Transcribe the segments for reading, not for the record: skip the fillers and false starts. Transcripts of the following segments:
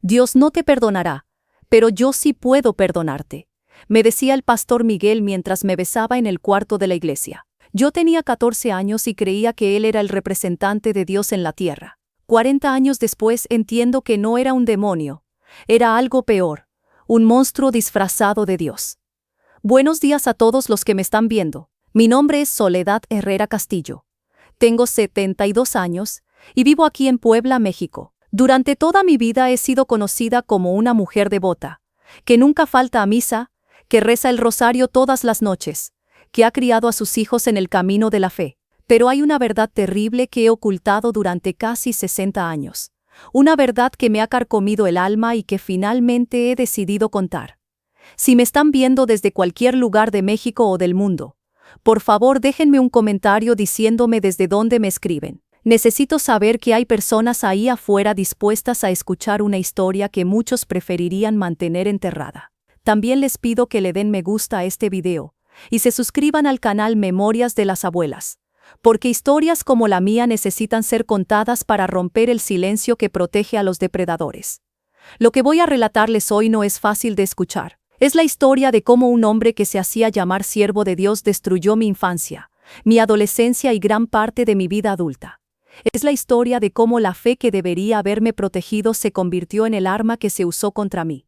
Dios no te perdonará, pero yo sí puedo perdonarte, me decía el pastor Miguel mientras me besaba en el cuarto de la iglesia. Yo tenía 14 años y creía que él era el representante de Dios en la tierra. 40 años después entiendo que no era un demonio, era algo peor, un monstruo disfrazado de Dios. Buenos días a todos los que me están viendo. Mi nombre es Soledad Herrera Castillo. Tengo 72 años y vivo aquí en Puebla, México. Durante toda mi vida he sido conocida como una mujer devota, que nunca falta a misa, que reza el rosario todas las noches, que ha criado a sus hijos en el camino de la fe. Pero hay una verdad terrible que he ocultado durante casi 60 años. Una verdad que me ha carcomido el alma y que finalmente he decidido contar. Si me están viendo desde cualquier lugar de México o del mundo, por favor déjenme un comentario diciéndome desde dónde me escriben. Necesito saber que hay personas ahí afuera dispuestas a escuchar una historia que muchos preferirían mantener enterrada. También les pido que le den me gusta a este video y se suscriban al canal Memorias de las Abuelas, porque historias como la mía necesitan ser contadas para romper el silencio que protege a los depredadores. Lo que voy a relatarles hoy no es fácil de escuchar. Es la historia de cómo un hombre que se hacía llamar siervo de Dios destruyó mi infancia, mi adolescencia y gran parte de mi vida adulta. Es la historia de cómo la fe que debería haberme protegido se convirtió en el arma que se usó contra mí.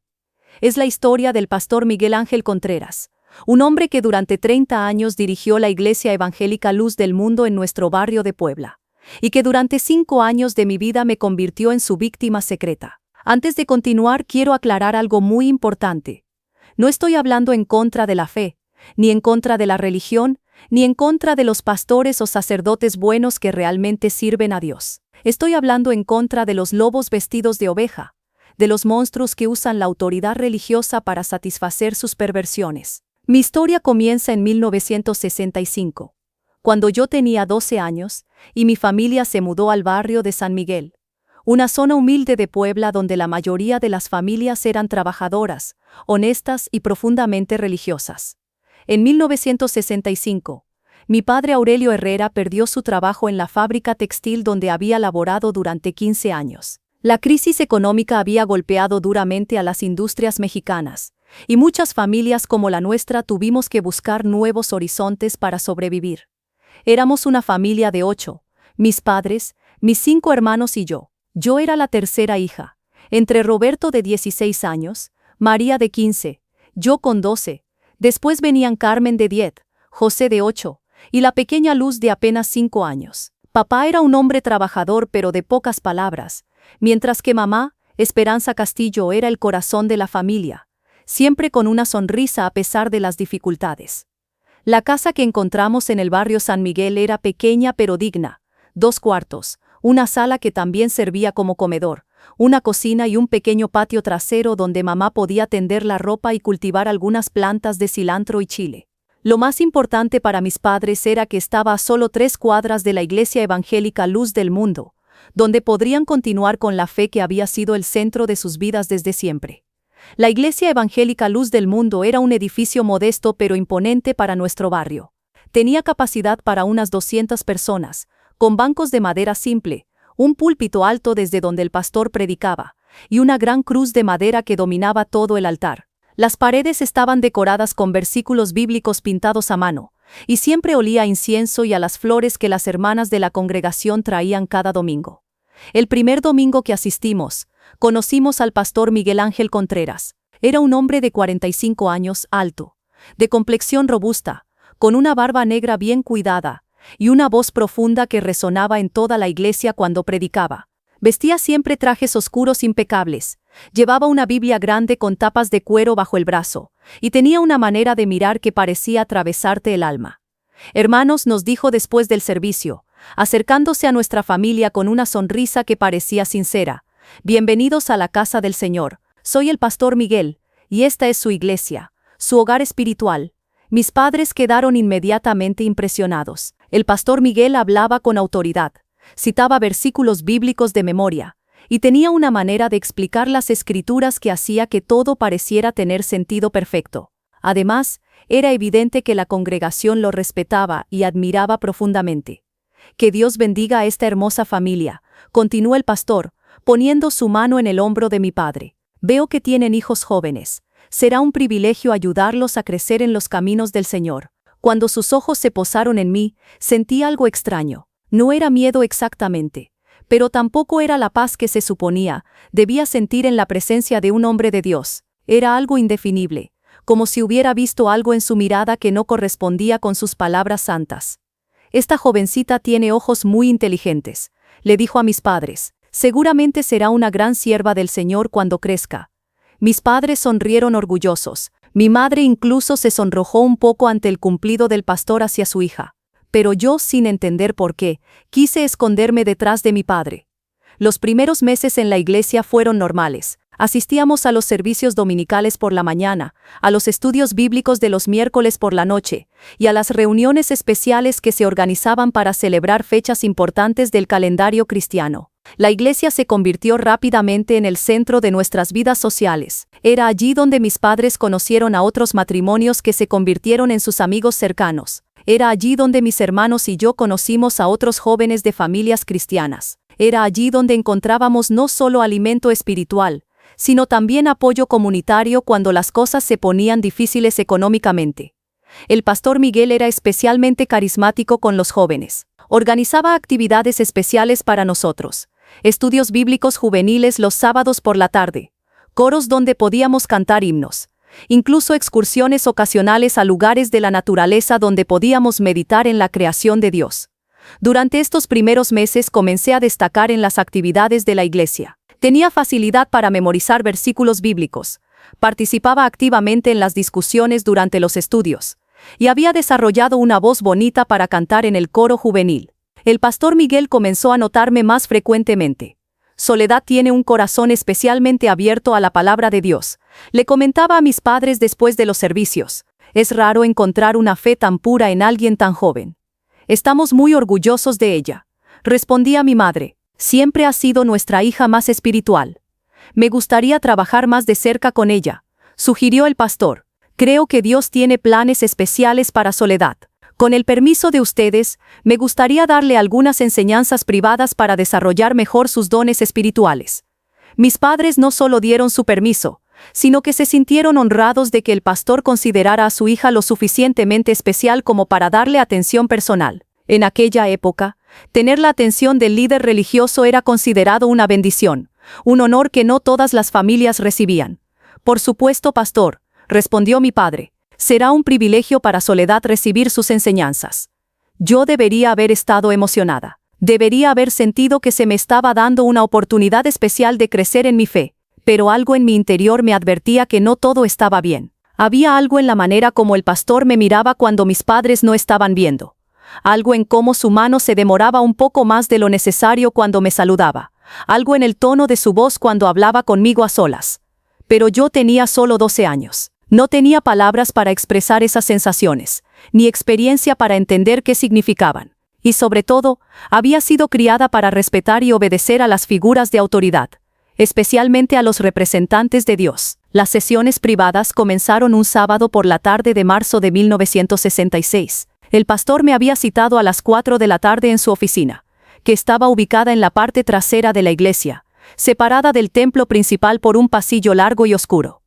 Es la historia del pastor Miguel Ángel Contreras, un hombre que durante 30 años dirigió la Iglesia Evangélica Luz del Mundo en nuestro barrio de Puebla, y que durante 5 años de mi vida me convirtió en su víctima secreta. Antes de continuar, quiero aclarar algo muy importante. No estoy hablando en contra de la fe, ni en contra de la religión, ni en contra de los pastores o sacerdotes buenos que realmente sirven a Dios. Estoy hablando en contra de los lobos vestidos de oveja, de los monstruos que usan la autoridad religiosa para satisfacer sus perversiones. Mi historia comienza en 1965, cuando yo tenía 12 años y mi familia se mudó al barrio de San Miguel, una zona humilde de Puebla donde la mayoría de las familias eran trabajadoras, honestas y profundamente religiosas. En 1965, mi padre Aurelio Herrera perdió su trabajo en la fábrica textil donde había laborado durante 15 años. La crisis económica había golpeado duramente a las industrias mexicanas, y muchas familias como la nuestra tuvimos que buscar nuevos horizontes para sobrevivir. Éramos una familia de 8, mis padres, mis 5 hermanos y yo. Yo era la tercera hija, entre Roberto de 16 años, María de 15, yo con 12, después venían Carmen de 10, José de 8, y la pequeña Luz de apenas 5 años. Papá era un hombre trabajador pero de pocas palabras, mientras que mamá, Esperanza Castillo, era el corazón de la familia, siempre con una sonrisa a pesar de las dificultades. La casa que encontramos en el barrio San Miguel era pequeña pero digna, 2 cuartos, una sala que también servía como comedor, una cocina y un pequeño patio trasero donde mamá podía tender la ropa y cultivar algunas plantas de cilantro y chile. Lo más importante para mis padres era que estaba a solo 3 cuadras de la Iglesia Evangélica Luz del Mundo, donde podrían continuar con la fe que había sido el centro de sus vidas desde siempre. La Iglesia Evangélica Luz del Mundo era un edificio modesto pero imponente para nuestro barrio. Tenía capacidad para unas 200 personas, con bancos de madera simple, un púlpito alto desde donde el pastor predicaba, y una gran cruz de madera que dominaba todo el altar. Las paredes estaban decoradas con versículos bíblicos pintados a mano, y siempre olía a incienso y a las flores que las hermanas de la congregación traían cada domingo. El primer domingo que asistimos, conocimos al pastor Miguel Ángel Contreras. Era un hombre de 45 años, alto, de complexión robusta, con una barba negra bien cuidada, y una voz profunda que resonaba en toda la iglesia cuando predicaba. Vestía siempre trajes oscuros impecables, llevaba una Biblia grande con tapas de cuero bajo el brazo, y tenía una manera de mirar que parecía atravesarte el alma. Hermanos, nos dijo después del servicio, acercándose a nuestra familia con una sonrisa que parecía sincera, bienvenidos a la casa del Señor, soy el pastor Miguel, y esta es su iglesia, su hogar espiritual. Mis padres quedaron inmediatamente impresionados. El pastor Miguel hablaba con autoridad, citaba versículos bíblicos de memoria, y tenía una manera de explicar las escrituras que hacía que todo pareciera tener sentido perfecto. Además, era evidente que la congregación lo respetaba y admiraba profundamente. Que Dios bendiga a esta hermosa familia, continuó el pastor, poniendo su mano en el hombro de mi padre. Veo que tienen hijos jóvenes. Será un privilegio ayudarlos a crecer en los caminos del Señor. Cuando sus ojos se posaron en mí, sentí algo extraño. No era miedo exactamente, pero tampoco era la paz que se suponía. Debía sentir en la presencia de un hombre de Dios. Era algo indefinible, como si hubiera visto algo en su mirada que no correspondía con sus palabras santas. Esta jovencita tiene ojos muy inteligentes, le dijo a mis padres. Seguramente será una gran sierva del Señor cuando crezca. Mis padres sonrieron orgullosos. Mi madre incluso se sonrojó un poco ante el cumplido del pastor hacia su hija. Pero yo, sin entender por qué, quise esconderme detrás de mi padre. Los primeros meses en la iglesia fueron normales. Asistíamos a los servicios dominicales por la mañana, a los estudios bíblicos de los miércoles por la noche, y a las reuniones especiales que se organizaban para celebrar fechas importantes del calendario cristiano. La iglesia se convirtió rápidamente en el centro de nuestras vidas sociales. Era allí donde mis padres conocieron a otros matrimonios que se convirtieron en sus amigos cercanos. Era allí donde mis hermanos y yo conocimos a otros jóvenes de familias cristianas. Era allí donde encontrábamos no solo alimento espiritual, sino también apoyo comunitario cuando las cosas se ponían difíciles económicamente. El pastor Miguel era especialmente carismático con los jóvenes. Organizaba actividades especiales para nosotros. Estudios bíblicos juveniles los sábados por la tarde, coros donde podíamos cantar himnos, incluso excursiones ocasionales a lugares de la naturaleza donde podíamos meditar en la creación de Dios. Durante estos primeros meses comencé a destacar en las actividades de la iglesia. Tenía facilidad para memorizar versículos bíblicos, participaba activamente en las discusiones durante los estudios, y había desarrollado una voz bonita para cantar en el coro juvenil. El pastor Miguel comenzó a notarme más frecuentemente. Soledad tiene un corazón especialmente abierto a la palabra de Dios, le comentaba a mis padres después de los servicios. Es raro encontrar una fe tan pura en alguien tan joven. Estamos muy orgullosos de ella, respondía mi madre. Siempre ha sido nuestra hija más espiritual. Me gustaría trabajar más de cerca con ella, sugirió el pastor. Creo que Dios tiene planes especiales para Soledad. Con el permiso de ustedes, me gustaría darle algunas enseñanzas privadas para desarrollar mejor sus dones espirituales. Mis padres no solo dieron su permiso, sino que se sintieron honrados de que el pastor considerara a su hija lo suficientemente especial como para darle atención personal. En aquella época, tener la atención del líder religioso era considerado una bendición, un honor que no todas las familias recibían. Por supuesto, pastor, respondió mi padre. Será un privilegio para Soledad recibir sus enseñanzas. Yo debería haber estado emocionada. Debería haber sentido que se me estaba dando una oportunidad especial de crecer en mi fe, pero algo en mi interior me advertía que no todo estaba bien. Había algo en la manera como el pastor me miraba cuando mis padres no estaban viendo. Algo en cómo su mano se demoraba un poco más de lo necesario cuando me saludaba. Algo en el tono de su voz cuando hablaba conmigo a solas. Pero yo tenía solo 12 años. No tenía palabras para expresar esas sensaciones, ni experiencia para entender qué significaban. Y sobre todo, había sido criada para respetar y obedecer a las figuras de autoridad, especialmente a los representantes de Dios. Las sesiones privadas comenzaron un sábado por la tarde de marzo de 1966. El pastor me había citado a las 4 de la tarde en su oficina, que estaba ubicada en la parte trasera de la iglesia, separada del templo principal por un pasillo largo y oscuro.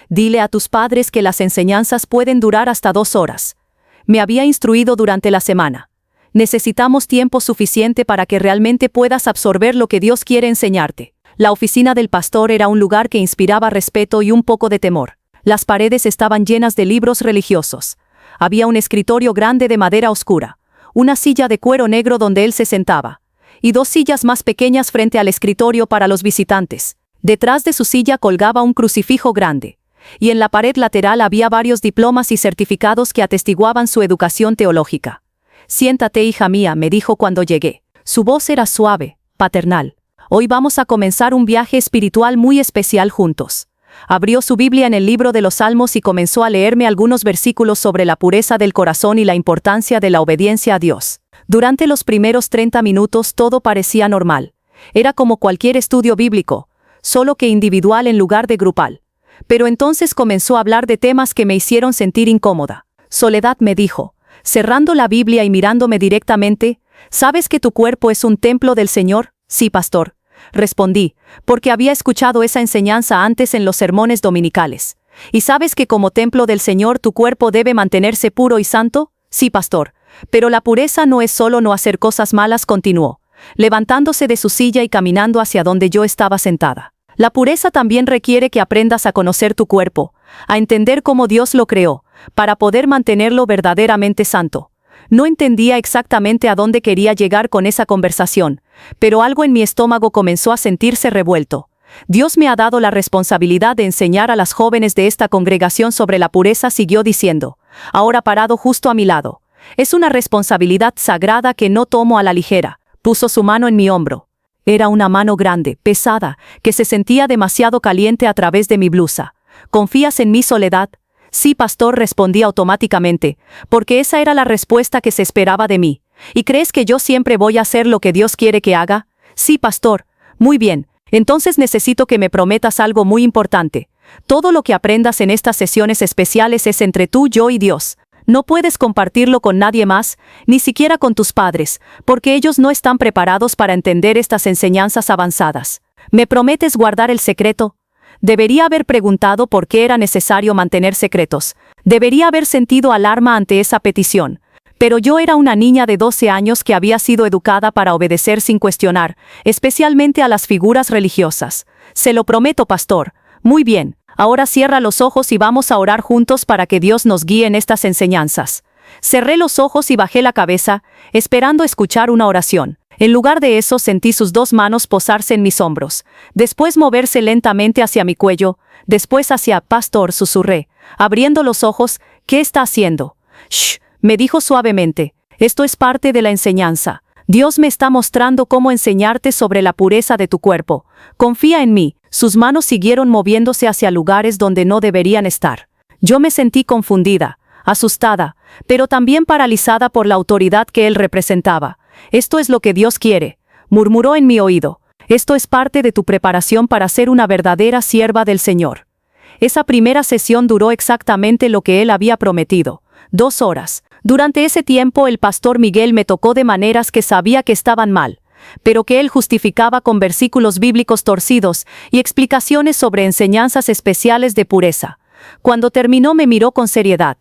Dile a tus padres que las enseñanzas pueden durar hasta 2 horas. Me había instruido durante la semana. Necesitamos tiempo suficiente para que realmente puedas absorber lo que Dios quiere enseñarte. La oficina del pastor era un lugar que inspiraba respeto y un poco de temor. Las paredes estaban llenas de libros religiosos. Había un escritorio grande de madera oscura, una silla de cuero negro donde él se sentaba, y 2 sillas más pequeñas frente al escritorio para los visitantes. Detrás de su silla colgaba un crucifijo grande, y en la pared lateral había varios diplomas y certificados que atestiguaban su educación teológica. Siéntate, hija mía, me dijo cuando llegué. Su voz era suave, paternal. Hoy vamos a comenzar un viaje espiritual muy especial juntos. Abrió su Biblia en el libro de los Salmos y comenzó a leerme algunos versículos sobre la pureza del corazón y la importancia de la obediencia a Dios. Durante los primeros 30 minutos todo parecía normal. Era como cualquier estudio bíblico, solo que individual en lugar de grupal. Pero entonces comenzó a hablar de temas que me hicieron sentir incómoda. Soledad, me dijo, cerrando la Biblia y mirándome directamente, ¿sabes que tu cuerpo es un templo del Señor? Sí, pastor. respondí, porque había escuchado esa enseñanza antes en los sermones dominicales. ¿Y sabes que como templo del Señor tu cuerpo debe mantenerse puro y santo? Sí, pastor. Pero la pureza no es solo no hacer cosas malas, continuó, levantándose de su silla y caminando hacia donde yo estaba sentada. La pureza también requiere que aprendas a conocer tu cuerpo, a entender cómo Dios lo creó, para poder mantenerlo verdaderamente santo. No entendía exactamente a dónde quería llegar con esa conversación, pero algo en mi estómago comenzó a sentirse revuelto. Dios me ha dado la responsabilidad de enseñar a las jóvenes de esta congregación sobre la pureza, siguió diciendo, ahora parado justo a mi lado. Es una responsabilidad sagrada que no tomo a la ligera. Puso su mano en mi hombro. Era una mano grande, pesada, que se sentía demasiado caliente a través de mi blusa. ¿Confías en mi soledad? Sí, pastor, respondí automáticamente, porque esa era la respuesta que se esperaba de mí. ¿Y crees que yo siempre voy a hacer lo que Dios quiere que haga? Sí, pastor. Muy bien. Entonces necesito que me prometas algo muy importante. Todo lo que aprendas en estas sesiones especiales es entre tú, yo y Dios. No puedes compartirlo con nadie más, ni siquiera con tus padres, porque ellos no están preparados para entender estas enseñanzas avanzadas. ¿Me prometes guardar el secreto? Debería haber preguntado por qué era necesario mantener secretos. Debería haber sentido alarma ante esa petición. Pero yo era una niña de 12 años que había sido educada para obedecer sin cuestionar, especialmente a las figuras religiosas. Se lo prometo, pastor. Muy bien. Ahora cierra los ojos y vamos a orar juntos para que Dios nos guíe en estas enseñanzas. Cerré los ojos y bajé la cabeza, esperando escuchar una oración. En lugar de eso sentí sus dos manos posarse en mis hombros, después moverse lentamente hacia mi cuello, después hacia pastor, susurré, abriendo los ojos, ¿qué está haciendo? Shh, me dijo suavemente, esto es parte de la enseñanza. Dios me está mostrando cómo enseñarte sobre la pureza de tu cuerpo. Confía en mí. Sus manos siguieron moviéndose hacia lugares donde no deberían estar. Yo me sentí confundida, asustada, pero también paralizada por la autoridad que él representaba. Esto es lo que Dios quiere, murmuró en mi oído. Esto es parte de tu preparación para ser una verdadera sierva del Señor. Esa primera sesión duró exactamente lo que él había prometido, 2 horas. Durante ese tiempo el pastor Miguel me tocó de maneras que sabía que estaban mal, pero que él justificaba con versículos bíblicos torcidos y explicaciones sobre enseñanzas especiales de pureza. Cuando terminó me miró con seriedad.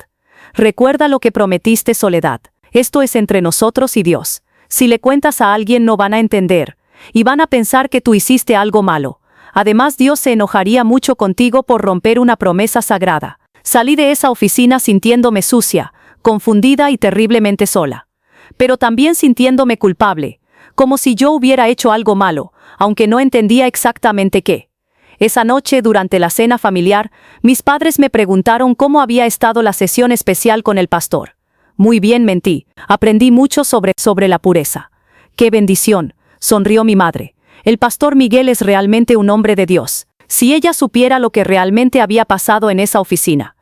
Recuerda lo que prometiste, Soledad. Esto es entre nosotros y Dios. Si le cuentas a alguien no van a entender, y van a pensar que tú hiciste algo malo. Además, Dios se enojaría mucho contigo por romper una promesa sagrada. Salí de esa oficina sintiéndome sucia, confundida y terriblemente sola. Pero también sintiéndome culpable, como si yo hubiera hecho algo malo, aunque no entendía exactamente qué. Esa noche, durante la cena familiar, mis padres me preguntaron cómo había estado la sesión especial con el pastor. Muy bien, mentí. Aprendí mucho sobre la pureza. ¡Qué bendición!, sonrió mi madre. El pastor Miguel es realmente un hombre de Dios. Si ella supiera lo que realmente había pasado en esa oficina.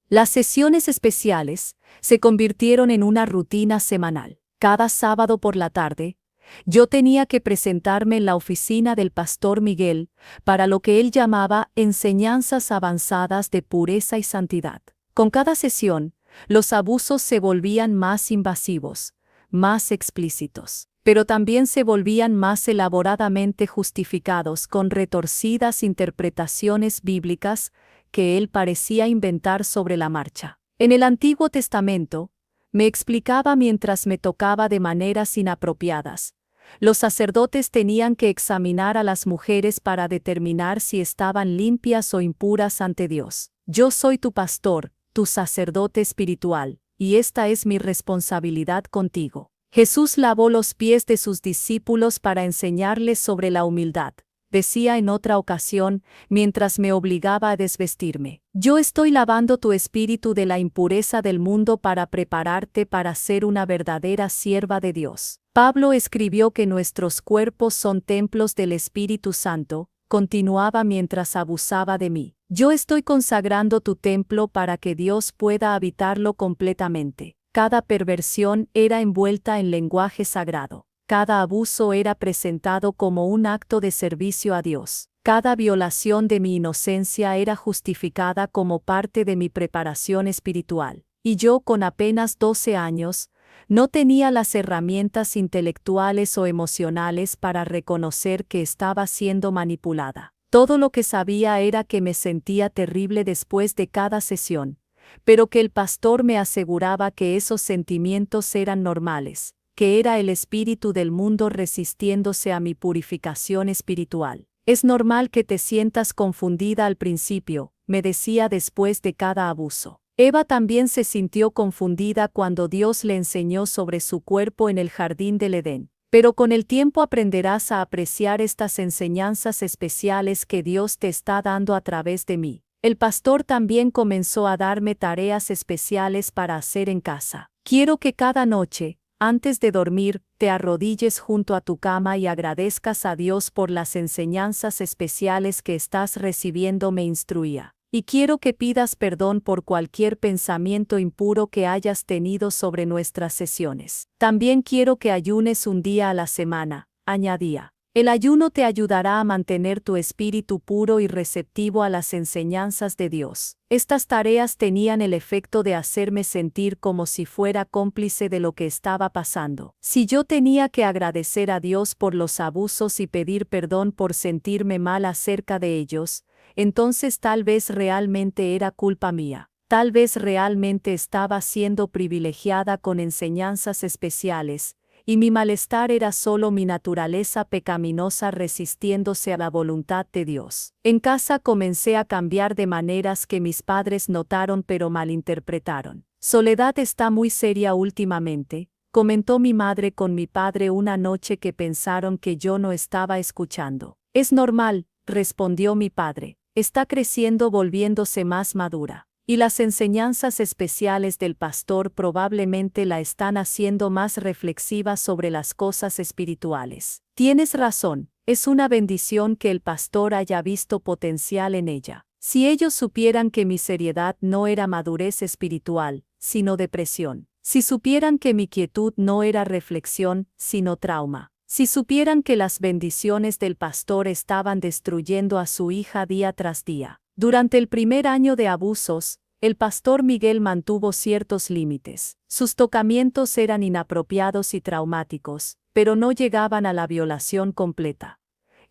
Las sesiones especiales se convirtieron en una rutina semanal. Cada sábado por la tarde, yo tenía que presentarme en la oficina del pastor Miguel para lo que él llamaba enseñanzas avanzadas de pureza y santidad. Con cada sesión, los abusos se volvían más invasivos, más explícitos, pero también se volvían más elaboradamente justificados con retorcidas interpretaciones bíblicas que él parecía inventar sobre la marcha. En el Antiguo Testamento, me explicaba mientras me tocaba de maneras inapropiadas. Los sacerdotes tenían que examinar a las mujeres para determinar si estaban limpias o impuras ante Dios. Yo soy tu pastor, tu sacerdote espiritual, y esta es mi responsabilidad contigo. Jesús lavó los pies de sus discípulos para enseñarles sobre la humildad. Decía en otra ocasión, mientras me obligaba a desvestirme, yo estoy lavando tu espíritu de la impureza del mundo para prepararte para ser una verdadera sierva de Dios. Pablo escribió que nuestros cuerpos son templos del Espíritu Santo, continuaba mientras abusaba de mí. Yo estoy consagrando tu templo para que Dios pueda habitarlo completamente. Cada perversión era envuelta en lenguaje sagrado. Cada abuso era presentado como un acto de servicio a Dios. Cada violación de mi inocencia era justificada como parte de mi preparación espiritual. Y yo, con apenas 12 años, No tenía las herramientas intelectuales o emocionales para reconocer que estaba siendo manipulada. Todo lo que sabía era que me sentía terrible después de cada sesión, pero que el pastor me aseguraba que esos sentimientos eran normales, que era el espíritu del mundo resistiéndose a mi purificación espiritual. Es normal que te sientas confundida al principio, me decía después de cada abuso. Eva también se sintió confundida cuando Dios le enseñó sobre su cuerpo en el jardín del Edén. Pero con el tiempo aprenderás a apreciar estas enseñanzas especiales que Dios te está dando a través de mí. El pastor también comenzó a darme tareas especiales para hacer en casa. Quiero que cada noche, antes de dormir, te arrodilles junto a tu cama y agradezcas a Dios por las enseñanzas especiales que estás recibiendo, me instruía. Y quiero que pidas perdón por cualquier pensamiento impuro que hayas tenido sobre nuestras sesiones. También quiero que ayunes un día a la semana, añadía. El ayuno te ayudará a mantener tu espíritu puro y receptivo a las enseñanzas de Dios. Estas tareas tenían el efecto de hacerme sentir como si fuera cómplice de lo que estaba pasando. Si yo tenía que agradecer a Dios por los abusos y pedir perdón por sentirme mal acerca de ellos, entonces tal vez realmente era culpa mía. Tal vez realmente estaba siendo privilegiada con enseñanzas especiales, y mi malestar era solo mi naturaleza pecaminosa resistiéndose a la voluntad de Dios. En casa comencé a cambiar de maneras que mis padres notaron pero malinterpretaron. Soledad está muy seria últimamente, comentó mi madre con mi padre una noche que pensaron que yo no estaba escuchando. Es normal, respondió mi padre. Está creciendo volviéndose más madura. Y las enseñanzas especiales del pastor probablemente la están haciendo más reflexiva sobre las cosas espirituales. Tienes razón, es una bendición que el pastor haya visto potencial en ella. Si ellos supieran que mi seriedad no era madurez espiritual, sino depresión. Si supieran que mi quietud no era reflexión, sino trauma. Si supieran que las bendiciones del pastor estaban destruyendo a su hija día tras día. Durante el primer año de abusos, el pastor Miguel mantuvo ciertos límites. Sus tocamientos eran inapropiados y traumáticos, pero no llegaban a la violación completa.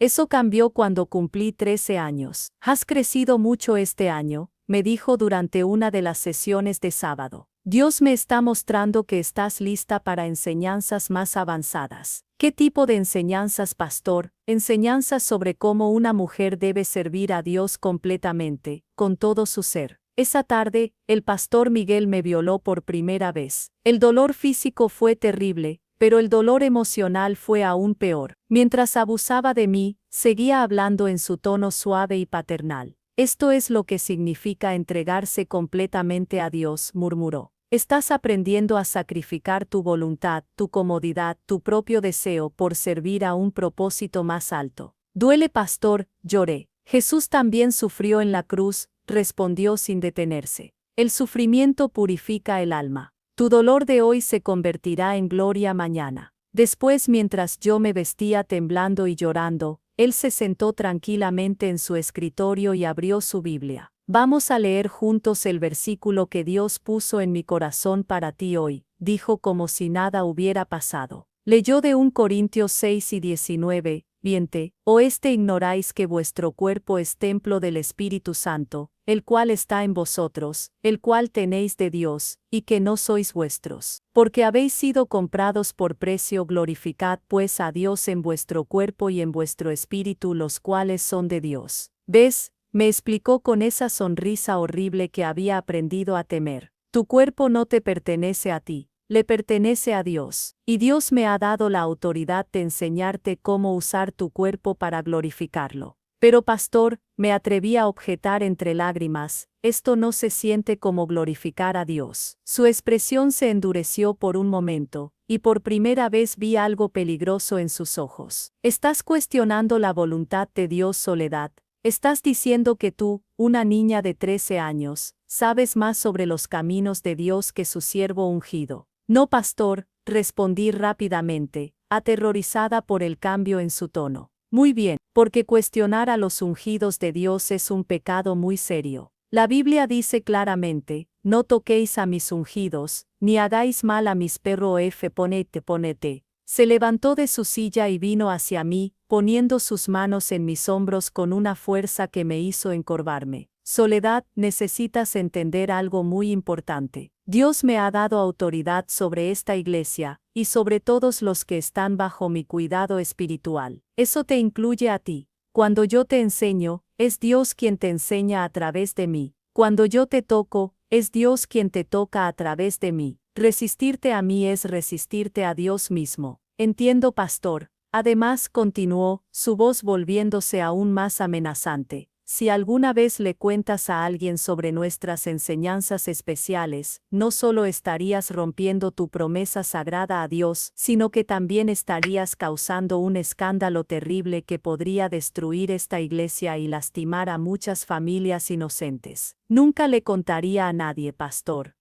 Eso cambió cuando cumplí 13 años. Has crecido mucho este año, me dijo durante una de las sesiones de sábado. Dios me está mostrando que estás lista para enseñanzas más avanzadas. ¿Qué tipo de enseñanzas, pastor? Enseñanzas sobre cómo una mujer debe servir a Dios completamente, con todo su ser. Esa tarde, el pastor Miguel me violó por primera vez. El dolor físico fue terrible, pero el dolor emocional fue aún peor. Mientras abusaba de mí, seguía hablando en su tono suave y paternal. Esto es lo que significa entregarse completamente a Dios, murmuró. Estás aprendiendo a sacrificar tu voluntad, tu comodidad, tu propio deseo por servir a un propósito más alto. Duele, pastor, lloré. Jesús también sufrió en la cruz, respondió sin detenerse. El sufrimiento purifica el alma. Tu dolor de hoy se convertirá en gloria mañana. Después, mientras yo me vestía temblando y llorando, él se sentó tranquilamente en su escritorio y abrió su Biblia. Vamos a leer juntos el versículo que Dios puso en mi corazón para ti hoy, dijo como si nada hubiera pasado. Leyó de 1 Corintios 6 y 19, Viente, o ignoráis que vuestro cuerpo es templo del Espíritu Santo, el cual está en vosotros, el cual tenéis de Dios, y que no sois vuestros. Porque habéis sido comprados por precio, glorificad pues a Dios en vuestro cuerpo y en vuestro espíritu, los cuales son de Dios. ¿Ves? Me explicó con esa sonrisa horrible que había aprendido a temer. Tu cuerpo no te pertenece a ti, le pertenece a Dios. Y Dios me ha dado la autoridad de enseñarte cómo usar tu cuerpo para glorificarlo. Pero pastor, me atreví a objetar entre lágrimas, esto no se siente como glorificar a Dios. Su expresión se endureció por un momento, y por primera vez vi algo peligroso en sus ojos. ¿Estás cuestionando la voluntad de Dios, Soledad? Estás diciendo que tú, una niña de 13 años, sabes más sobre los caminos de Dios que su siervo ungido. No, pastor, respondí rápidamente, aterrorizada por el cambio en su tono. Muy bien, porque cuestionar a los ungidos de Dios es un pecado muy serio. La Biblia dice claramente, no toquéis a mis ungidos, ni hagáis mal a mis perros. Ponete. Se levantó de su silla y vino hacia mí, poniendo sus manos en mis hombros con una fuerza que me hizo encorvarme. Soledad, necesitas entender algo muy importante. Dios me ha dado autoridad sobre esta iglesia, y sobre todos los que están bajo mi cuidado espiritual. Eso te incluye a ti. Cuando yo te enseño, es Dios quien te enseña a través de mí. Cuando yo te toco, es Dios quien te toca a través de mí. Resistirte a mí es resistirte a Dios mismo. Entiendo, pastor. Además, continuó, su voz volviéndose aún más amenazante. Si alguna vez le cuentas a alguien sobre nuestras enseñanzas especiales, no solo estarías rompiendo tu promesa sagrada a Dios, sino que también estarías causando un escándalo terrible que podría destruir esta iglesia y lastimar a muchas familias inocentes. Nunca le contaría a nadie, pastor.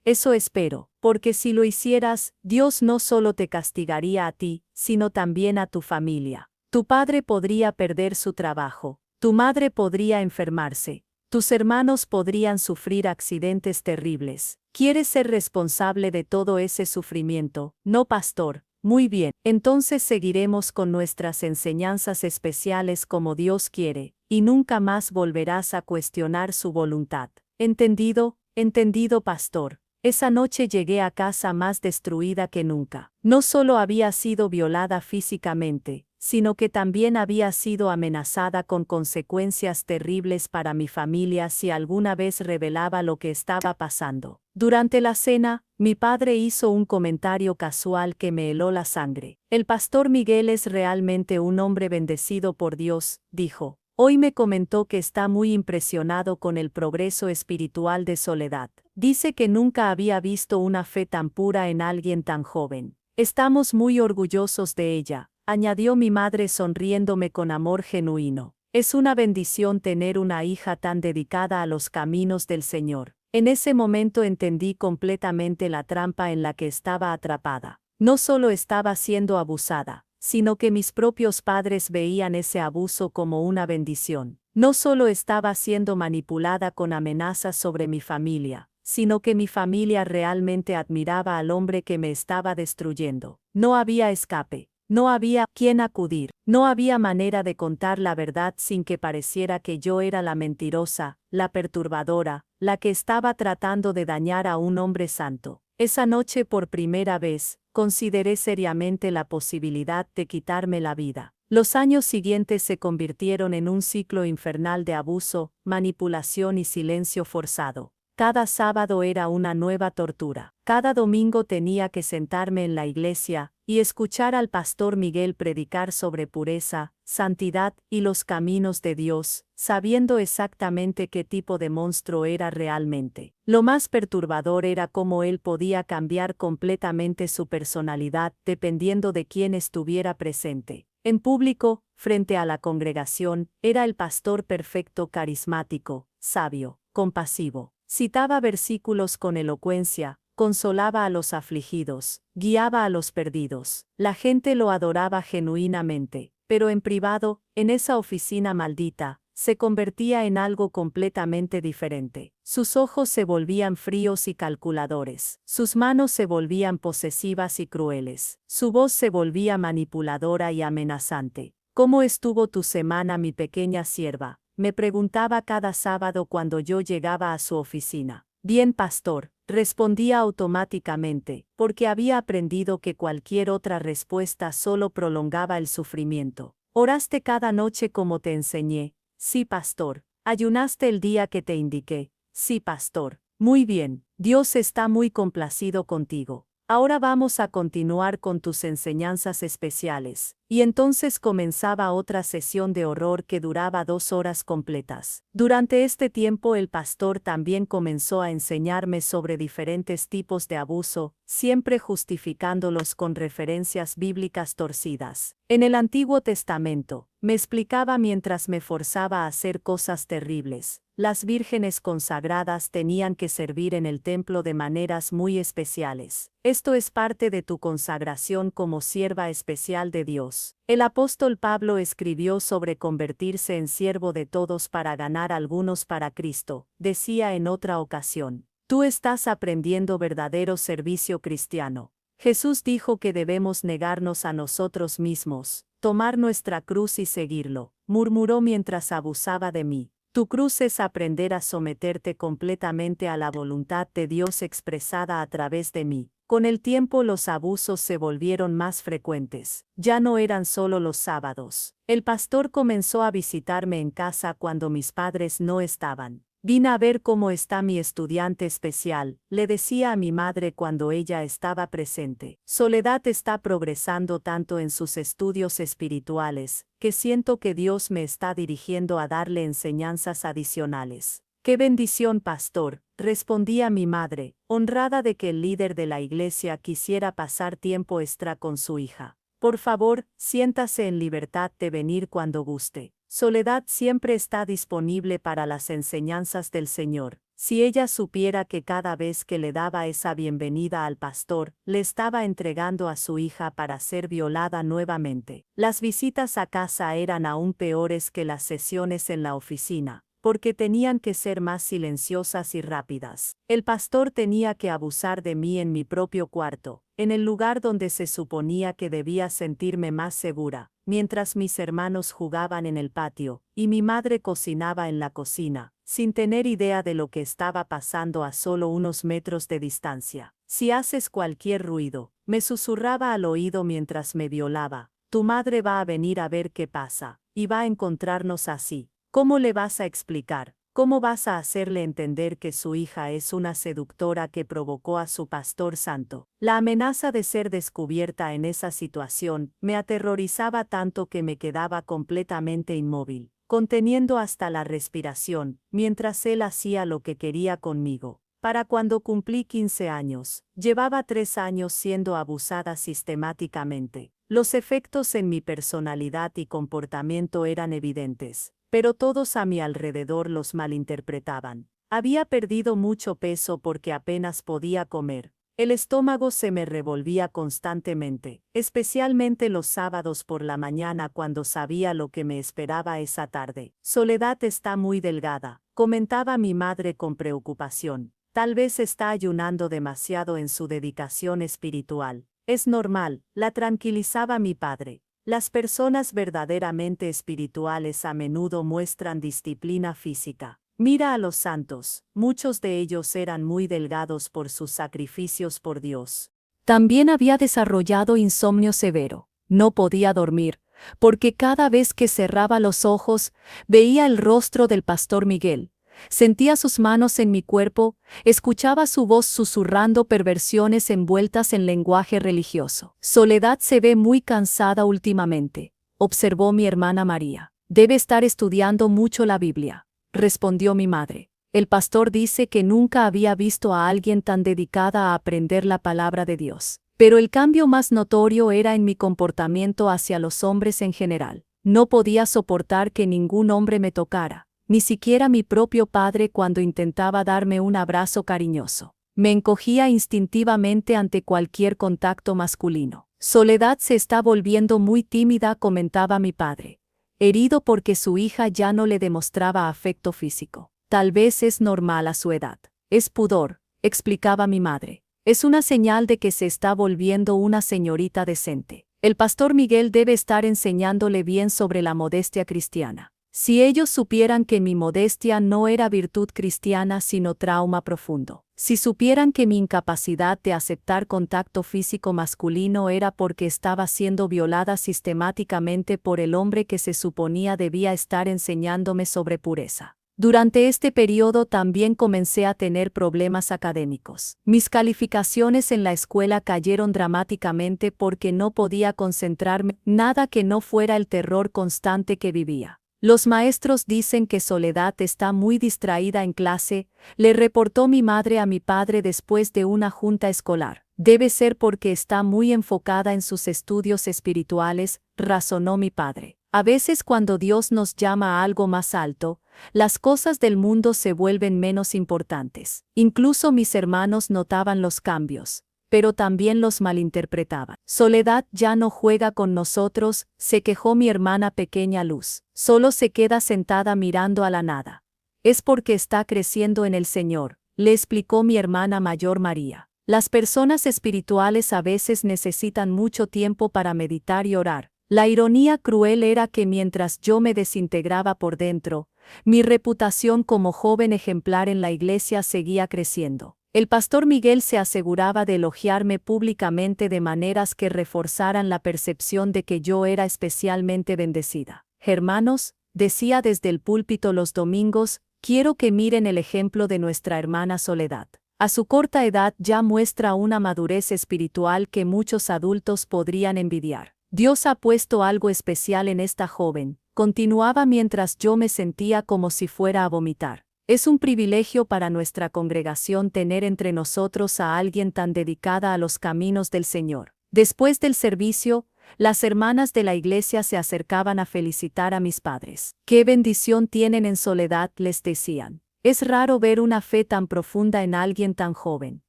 Eso espero, porque si lo hicieras, Dios no solo te castigaría a ti, sino también a tu familia. Tu padre podría perder su trabajo. Tu madre podría enfermarse. Tus hermanos podrían sufrir accidentes terribles. ¿Quieres ser responsable de todo ese sufrimiento? No, pastor. Muy bien, entonces seguiremos con nuestras enseñanzas especiales como Dios quiere, y nunca más volverás a cuestionar su voluntad. ¿Entendido? Entendido, pastor. Esa noche llegué a casa más destruida que nunca. No solo había sido violada físicamente, sino que también había sido amenazada con consecuencias terribles para mi familia si alguna vez revelaba lo que estaba pasando. Durante la cena, mi padre hizo un comentario casual que me heló la sangre. El pastor Miguel es realmente un hombre bendecido por Dios, dijo. Hoy me comentó que está muy impresionado con el progreso espiritual de Soledad. Dice que nunca había visto una fe tan pura en alguien tan joven. Estamos muy orgullosos de ella, añadió mi madre sonriéndome con amor genuino. Es una bendición tener una hija tan dedicada a los caminos del Señor. En ese momento entendí completamente la trampa en la que estaba atrapada. No solo estaba siendo abusada, sino que mis propios padres veían ese abuso como una bendición. No solo estaba siendo manipulada con amenazas sobre mi familia, sino que mi familia realmente admiraba al hombre que me estaba destruyendo. No había escape. No había a quién acudir. No había manera de contar la verdad sin que pareciera que yo era la mentirosa, la perturbadora, la que estaba tratando de dañar a un hombre santo. Esa noche por primera vez, consideré seriamente la posibilidad de quitarme la vida. Los años siguientes se convirtieron en un ciclo infernal de abuso, manipulación y silencio forzado. Cada sábado era una nueva tortura. Cada domingo tenía que sentarme en la iglesia y escuchar al pastor Miguel predicar sobre pureza, santidad y los caminos de Dios, sabiendo exactamente qué tipo de monstruo era realmente. Lo más perturbador era cómo él podía cambiar completamente su personalidad dependiendo de quién estuviera presente. En público, frente a la congregación, era el pastor perfecto, carismático, sabio, compasivo. Citaba versículos con elocuencia, consolaba a los afligidos, guiaba a los perdidos. La gente lo adoraba genuinamente, pero en privado, en esa oficina maldita, se convertía en algo completamente diferente. Sus ojos se volvían fríos y calculadores, sus manos se volvían posesivas y crueles, su voz se volvía manipuladora y amenazante. ¿Cómo estuvo tu semana, mi pequeña sierva?, me preguntaba cada sábado cuando yo llegaba a su oficina. Bien, pastor, respondía automáticamente, porque había aprendido que cualquier otra respuesta solo prolongaba el sufrimiento. ¿Oraste cada noche como te enseñé? Sí, pastor. ¿Ayunaste el día que te indiqué? Sí, pastor. Muy bien, Dios está muy complacido contigo. Ahora vamos a continuar con tus enseñanzas especiales. Y entonces comenzaba otra sesión de horror que duraba 2 horas completas. Durante este tiempo el pastor también comenzó a enseñarme sobre diferentes tipos de abuso, siempre justificándolos con referencias bíblicas torcidas. En el Antiguo Testamento, me explicaba mientras me forzaba a hacer cosas terribles. Las vírgenes consagradas tenían que servir en el templo de maneras muy especiales. Esto es parte de tu consagración como sierva especial de Dios. El apóstol Pablo escribió sobre convertirse en siervo de todos para ganar algunos para Cristo. Decía en otra ocasión: Tú estás aprendiendo verdadero servicio cristiano. Jesús dijo que debemos negarnos a nosotros mismos, tomar nuestra cruz y seguirlo, murmuró mientras abusaba de mí. Tu cruz es aprender a someterte completamente a la voluntad de Dios expresada a través de mí. Con el tiempo los abusos se volvieron más frecuentes. Ya no eran solo los sábados. El pastor comenzó a visitarme en casa cuando mis padres no estaban. Vine a ver cómo está mi estudiante especial, le decía a mi madre cuando ella estaba presente. Soledad está progresando tanto en sus estudios espirituales, que siento que Dios me está dirigiendo a darle enseñanzas adicionales. ¡Qué bendición, pastor!, respondía mi madre, honrada de que el líder de la iglesia quisiera pasar tiempo extra con su hija. Por favor, siéntase en libertad de venir cuando guste. Soledad siempre está disponible para las enseñanzas del Señor. Si ella supiera que cada vez que le daba esa bienvenida al pastor, le estaba entregando a su hija para ser violada nuevamente. Las visitas a casa eran aún peores que las sesiones en la oficina, porque tenían que ser más silenciosas y rápidas. El pastor tenía que abusar de mí en mi propio cuarto, en el lugar donde se suponía que debía sentirme más segura, mientras mis hermanos jugaban en el patio, y mi madre cocinaba en la cocina, sin tener idea de lo que estaba pasando a solo unos metros de distancia. Si haces cualquier ruido, me susurraba al oído mientras me violaba, tu madre va a venir a ver qué pasa, y va a encontrarnos así. ¿Cómo le vas a explicar? ¿Cómo vas a hacerle entender que su hija es una seductora que provocó a su pastor santo? La amenaza de ser descubierta en esa situación me aterrorizaba tanto que me quedaba completamente inmóvil, conteniendo hasta la respiración, mientras él hacía lo que quería conmigo. Para cuando cumplí 15 años, llevaba 3 años siendo abusada sistemáticamente. Los efectos en mi personalidad y comportamiento eran evidentes, pero todos a mi alrededor los malinterpretaban. Había perdido mucho peso porque apenas podía comer. El estómago se me revolvía constantemente, especialmente los sábados por la mañana cuando sabía lo que me esperaba esa tarde. Soledad está muy delgada, comentaba mi madre con preocupación. Tal vez está ayunando demasiado en su dedicación espiritual. Es normal, la tranquilizaba mi padre. Las personas verdaderamente espirituales a menudo muestran disciplina física. Mira a los santos, muchos de ellos eran muy delgados por sus sacrificios por Dios. También había desarrollado insomnio severo. No podía dormir, porque cada vez que cerraba los ojos, veía el rostro del pastor Miguel. Sentía sus manos en mi cuerpo, escuchaba su voz susurrando perversiones envueltas en lenguaje religioso. Soledad se ve muy cansada últimamente, observó mi hermana María. Debe estar estudiando mucho la Biblia, respondió mi madre. El pastor dice que nunca había visto a alguien tan dedicada a aprender la palabra de Dios. Pero el cambio más notorio era en mi comportamiento hacia los hombres en general. No podía soportar que ningún hombre me tocara. Ni siquiera mi propio padre cuando intentaba darme un abrazo cariñoso. Me encogía instintivamente ante cualquier contacto masculino. Soledad se está volviendo muy tímida, comentaba mi padre, herido porque su hija ya no le demostraba afecto físico. Tal vez es normal a su edad. Es pudor, explicaba mi madre. Es una señal de que se está volviendo una señorita decente. El pastor Miguel debe estar enseñándole bien sobre la modestia cristiana. Si ellos supieran que mi modestia no era virtud cristiana sino trauma profundo. Si supieran que mi incapacidad de aceptar contacto físico masculino era porque estaba siendo violada sistemáticamente por el hombre que se suponía debía estar enseñándome sobre pureza. Durante este periodo también comencé a tener problemas académicos. Mis calificaciones en la escuela cayeron dramáticamente porque no podía concentrarme, nada que no fuera el terror constante que vivía. Los maestros dicen que Soledad está muy distraída en clase, le reportó mi madre a mi padre después de una junta escolar. Debe ser porque está muy enfocada en sus estudios espirituales, razonó mi padre. A veces cuando Dios nos llama a algo más alto, las cosas del mundo se vuelven menos importantes. Incluso mis hermanos notaban los cambios, pero también los malinterpretaban. Soledad ya no juega con nosotros, se quejó mi hermana pequeña Luz. Solo se queda sentada mirando a la nada. Es porque está creciendo en el Señor, le explicó mi hermana mayor María. Las personas espirituales a veces necesitan mucho tiempo para meditar y orar. La ironía cruel era que mientras yo me desintegraba por dentro, mi reputación como joven ejemplar en la iglesia seguía creciendo. El pastor Miguel se aseguraba de elogiarme públicamente de maneras que reforzaran la percepción de que yo era especialmente bendecida. Hermanos, decía desde el púlpito los domingos, quiero que miren el ejemplo de nuestra hermana Soledad. A su corta edad ya muestra una madurez espiritual que muchos adultos podrían envidiar. Dios ha puesto algo especial en esta joven, continuaba mientras yo me sentía como si fuera a vomitar. Es un privilegio para nuestra congregación tener entre nosotros a alguien tan dedicada a los caminos del Señor. Después del servicio, las hermanas de la iglesia se acercaban a felicitar a mis padres. ¡Qué bendición tienen en Soledad!, les decían. Es raro ver una fe tan profunda en alguien tan joven.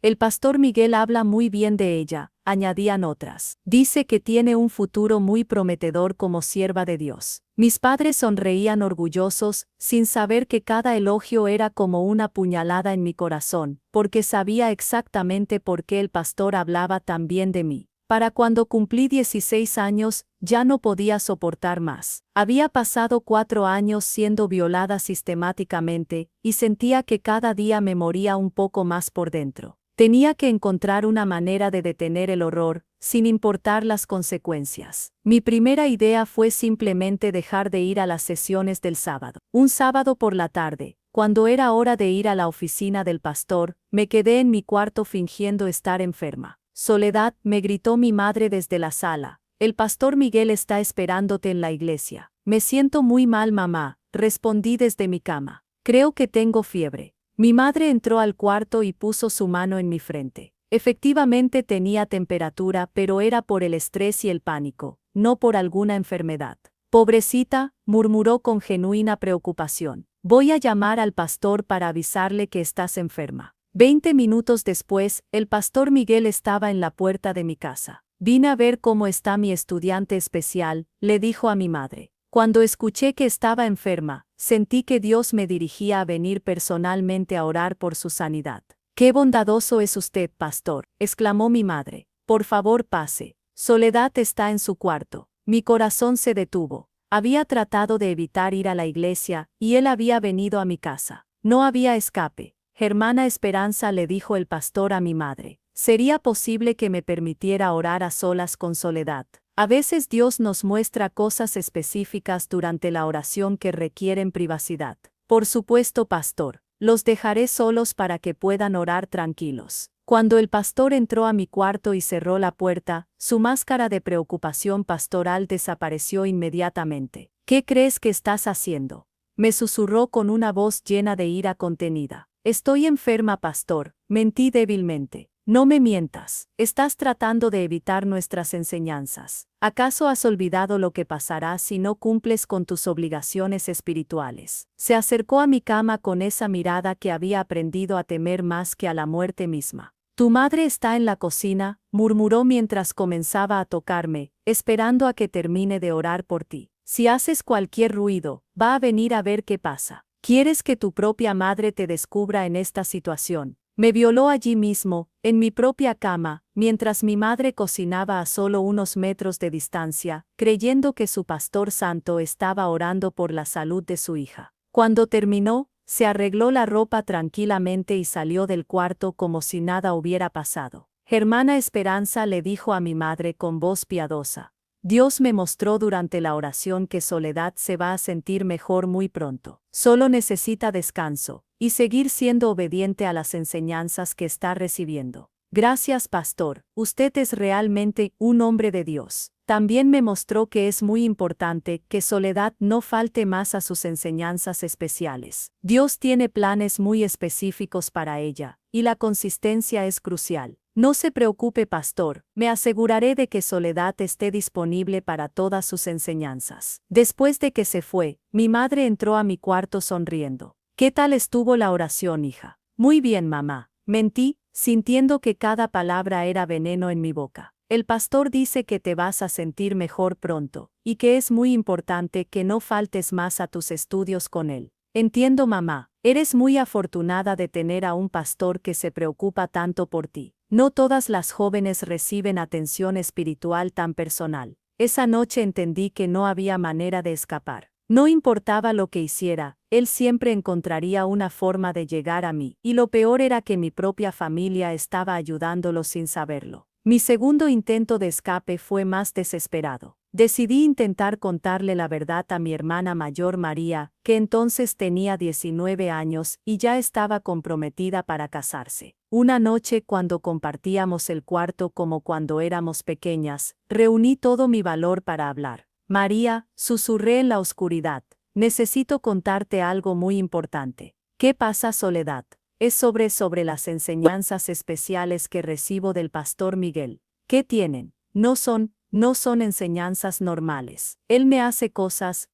El pastor Miguel habla muy bien de ella, añadían otras. Dice que tiene un futuro muy prometedor como sierva de Dios. Mis padres sonreían orgullosos, sin saber que cada elogio era como una puñalada en mi corazón, porque sabía exactamente por qué el pastor hablaba tan bien de mí. Para cuando cumplí 16 años, ya no podía soportar más. Había pasado 4 años siendo violada sistemáticamente, y sentía que cada día me moría un poco más por dentro. Tenía que encontrar una manera de detener el horror, sin importar las consecuencias. Mi primera idea fue simplemente dejar de ir a las sesiones del sábado. Un sábado por la tarde, cuando era hora de ir a la oficina del pastor, me quedé en mi cuarto fingiendo estar enferma. Soledad, me gritó mi madre desde la sala. El pastor Miguel está esperándote en la iglesia. Me siento muy mal, mamá, respondí desde mi cama. Creo que tengo fiebre. Mi madre entró al cuarto y puso su mano en mi frente. Efectivamente tenía temperatura, pero era por el estrés y el pánico, no por alguna enfermedad. Pobrecita, murmuró con genuina preocupación. Voy a llamar al pastor para avisarle que estás enferma. 20 minutos después, el pastor Miguel estaba en la puerta de mi casa. Vine a ver cómo está mi estudiante especial, le dijo a mi madre. Cuando escuché que estaba enferma, sentí que Dios me dirigía a venir personalmente a orar por su sanidad. ¡Qué bondadoso es usted, pastor!, exclamó mi madre. Por favor, pase. Soledad está en su cuarto. Mi corazón se detuvo. Había tratado de evitar ir a la iglesia, y él había venido a mi casa. No había escape. Hermana Esperanza, le dijo el pastor a mi madre. ¿Sería posible que me permitiera orar a solas con Soledad? A veces Dios nos muestra cosas específicas durante la oración que requieren privacidad. Por supuesto, pastor, los dejaré solos para que puedan orar tranquilos. Cuando el pastor entró a mi cuarto y cerró la puerta, su máscara de preocupación pastoral desapareció inmediatamente. ¿Qué crees que estás haciendo?, me susurró con una voz llena de ira contenida. Estoy enferma, pastor, mentí débilmente. No me mientas, estás tratando de evitar nuestras enseñanzas. ¿Acaso has olvidado lo que pasará si no cumples con tus obligaciones espirituales? Se acercó a mi cama con esa mirada que había aprendido a temer más que a la muerte misma. Tu madre está en la cocina, murmuró mientras comenzaba a tocarme, esperando a que termine de orar por ti. Si haces cualquier ruido, va a venir a ver qué pasa. ¿Quieres que tu propia madre te descubra en esta situación? Me violó allí mismo, en mi propia cama, mientras mi madre cocinaba a solo unos metros de distancia, creyendo que su pastor santo estaba orando por la salud de su hija. Cuando terminó, se arregló la ropa tranquilamente y salió del cuarto como si nada hubiera pasado. Hermana Esperanza, le dijo a mi madre con voz piadosa. Dios me mostró durante la oración que Soledad se va a sentir mejor muy pronto. Solo necesita descanso y seguir siendo obediente a las enseñanzas que está recibiendo. Gracias, pastor, usted es realmente un hombre de Dios. También me mostró que es muy importante que Soledad no falte más a sus enseñanzas especiales. Dios tiene planes muy específicos para ella, y la consistencia es crucial. No se preocupe, pastor, me aseguraré de que Soledad esté disponible para todas sus enseñanzas. Después de que se fue, mi madre entró a mi cuarto sonriendo. ¿Qué tal estuvo la oración, hija? Muy bien, mamá. Mentí, sintiendo que cada palabra era veneno en mi boca. El pastor dice que te vas a sentir mejor pronto, y que es muy importante que no faltes más a tus estudios con él. Entiendo, mamá. Eres muy afortunada de tener a un pastor que se preocupa tanto por ti. No todas las jóvenes reciben atención espiritual tan personal. Esa noche entendí que no había manera de escapar. No importaba lo que hiciera, él siempre encontraría una forma de llegar a mí, y lo peor era que mi propia familia estaba ayudándolo sin saberlo. Mi segundo intento de escape fue más desesperado. Decidí intentar contarle la verdad a mi hermana mayor María, que entonces tenía 19 años y ya estaba comprometida para casarse. Una noche, cuando compartíamos el cuarto como cuando éramos pequeñas, reuní todo mi valor para hablar. María, susurré en la oscuridad, necesito contarte algo muy importante. ¿Qué pasa, Soledad? Es sobre las enseñanzas especiales que recibo del pastor Miguel. ¿Qué tienen? No son enseñanzas normales. Él me hace cosas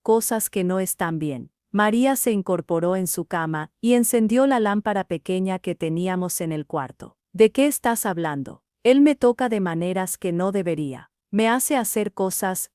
que no están bien. María se incorporó en su cama y encendió la lámpara pequeña que teníamos en el cuarto. ¿De qué estás hablando? Él me toca de maneras que no debería. Me hace hacer cosas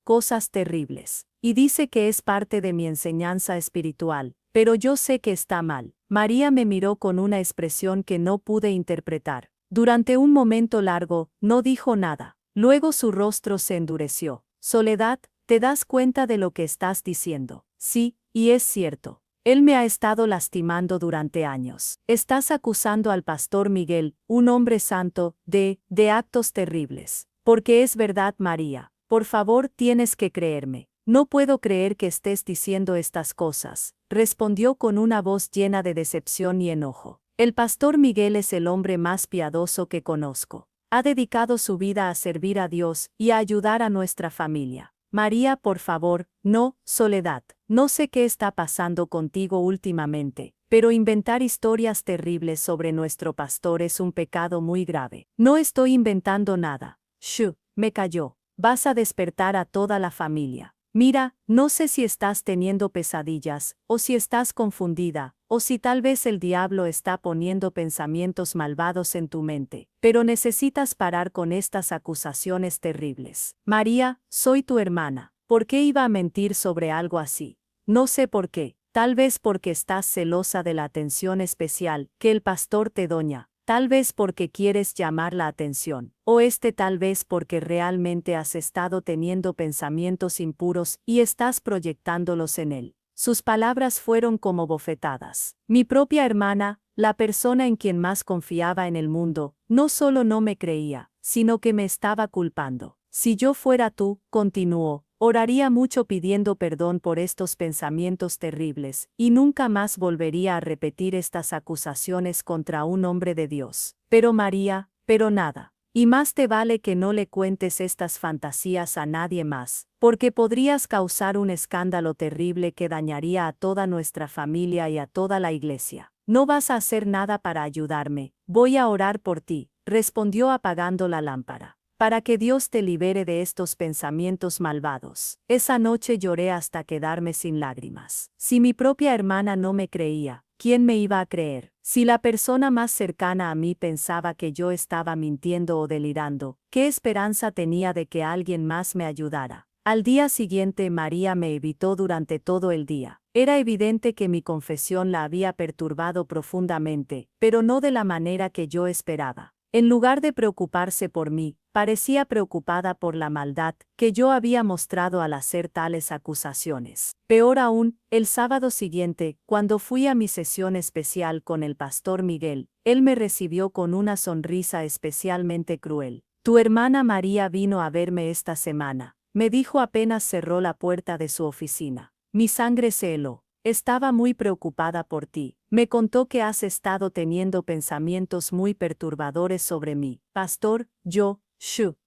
terribles. Y dice que es parte de mi enseñanza espiritual, pero yo sé que está mal. María me miró con una expresión que no pude interpretar. Durante un momento largo, no dijo nada. Luego su rostro se endureció. Soledad, ¿te das cuenta de lo que estás diciendo? Sí, y es cierto. Él me ha estado lastimando durante años. Estás acusando al pastor Miguel, un hombre santo, de actos terribles. Porque es verdad, María. Por favor, tienes que creerme. No puedo creer que estés diciendo estas cosas, respondió con una voz llena de decepción y enojo. El pastor Miguel es el hombre más piadoso que conozco. Ha dedicado su vida a servir a Dios y a ayudar a nuestra familia. María, por favor, no, Soledad. No sé qué está pasando contigo últimamente, pero inventar historias terribles sobre nuestro pastor es un pecado muy grave. No estoy inventando nada. Shh, me calló. Vas a despertar a toda la familia. Mira, no sé si estás teniendo pesadillas, o si estás confundida, o si tal vez el diablo está poniendo pensamientos malvados en tu mente, pero necesitas parar con estas acusaciones terribles. María, soy tu hermana. ¿Por qué iba a mentir sobre algo así? No sé por qué. Tal vez porque estás celosa de la atención especial que el pastor te doña. Tal vez porque quieres llamar la atención, o tal vez porque realmente has estado teniendo pensamientos impuros y estás proyectándolos en él. Sus palabras fueron como bofetadas. Mi propia hermana, la persona en quien más confiaba en el mundo, no solo no me creía, sino que me estaba culpando. Si yo fuera tú, continuó, oraría mucho pidiendo perdón por estos pensamientos terribles, y nunca más volvería a repetir estas acusaciones contra un hombre de Dios. Pero María, pero nada. Y más te vale que no le cuentes estas fantasías a nadie más, porque podrías causar un escándalo terrible que dañaría a toda nuestra familia y a toda la iglesia. No vas a hacer nada para ayudarme, voy a orar por ti, respondió apagando la lámpara. Para que Dios te libere de estos pensamientos malvados. Esa noche lloré hasta quedarme sin lágrimas. Si mi propia hermana no me creía, ¿quién me iba a creer? Si la persona más cercana a mí pensaba que yo estaba mintiendo o delirando, ¿qué esperanza tenía de que alguien más me ayudara? Al día siguiente María me evitó durante todo el día. Era evidente que mi confesión la había perturbado profundamente, pero no de la manera que yo esperaba. En lugar de preocuparse por mí, parecía preocupada por la maldad que yo había mostrado al hacer tales acusaciones. Peor aún, el sábado siguiente, cuando fui a mi sesión especial con el pastor Miguel, él me recibió con una sonrisa especialmente cruel. Tu hermana María vino a verme esta semana, me dijo apenas cerró la puerta de su oficina. Mi sangre se heló. Estaba muy preocupada por ti. Me contó que has estado teniendo pensamientos muy perturbadores sobre mí. Pastor,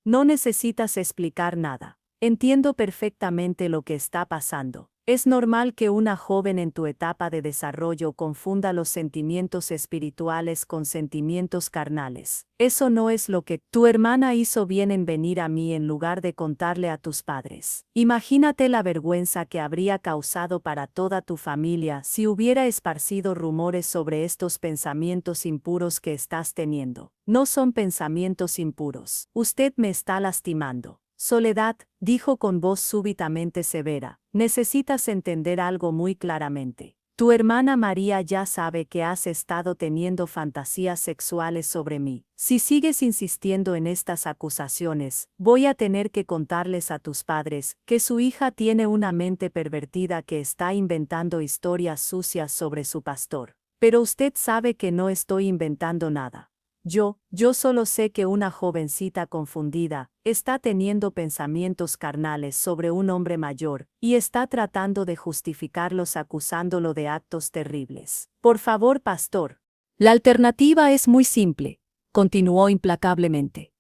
no necesitas explicar nada. Entiendo perfectamente lo que está pasando. Es normal que una joven en tu etapa de desarrollo confunda los sentimientos espirituales con sentimientos carnales. Eso no es lo que tu hermana hizo bien en venir a mí en lugar de contarle a tus padres. Imagínate la vergüenza que habría causado para toda tu familia si hubiera esparcido rumores sobre estos pensamientos impuros que estás teniendo. No son pensamientos impuros. Usted me está lastimando. Soledad, dijo con voz súbitamente severa, necesitas entender algo muy claramente. Tu hermana María ya sabe que has estado teniendo fantasías sexuales sobre mí. Si sigues insistiendo en estas acusaciones, voy a tener que contarles a tus padres que su hija tiene una mente pervertida que está inventando historias sucias sobre su pastor. Pero usted sabe que no estoy inventando nada. Yo solo sé que una jovencita confundida está teniendo pensamientos carnales sobre un hombre mayor y está tratando de justificarlos acusándolo de actos terribles. Por favor, pastor. La alternativa es muy simple, continuó implacablemente.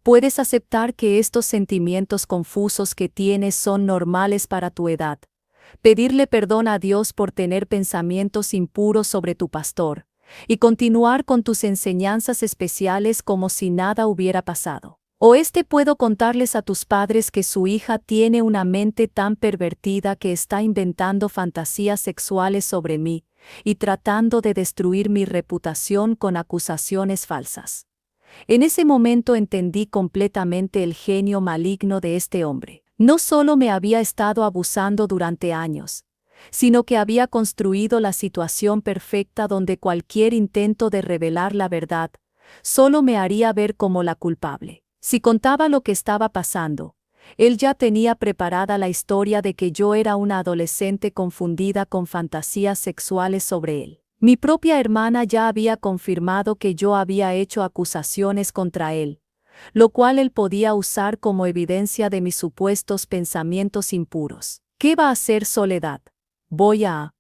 Puedes aceptar que estos sentimientos confusos que tienes son normales para tu edad, pedirle perdón a Dios por tener pensamientos impuros sobre tu pastor, y continuar con tus enseñanzas especiales como si nada hubiera pasado. O puedo contarles a tus padres que su hija tiene una mente tan pervertida que está inventando fantasías sexuales sobre mí y tratando de destruir mi reputación con acusaciones falsas. En ese momento entendí completamente el genio maligno de este hombre. No solo me había estado abusando durante años, sino que había construido la situación perfecta donde cualquier intento de revelar la verdad solo me haría ver como la culpable. Si contaba lo que estaba pasando, él ya tenía preparada la historia de que yo era una adolescente confundida con fantasías sexuales sobre él. Mi propia hermana ya había confirmado que yo había hecho acusaciones contra él, lo cual él podía usar como evidencia de mis supuestos pensamientos impuros. ¿Qué va a hacer Soledad? Voy a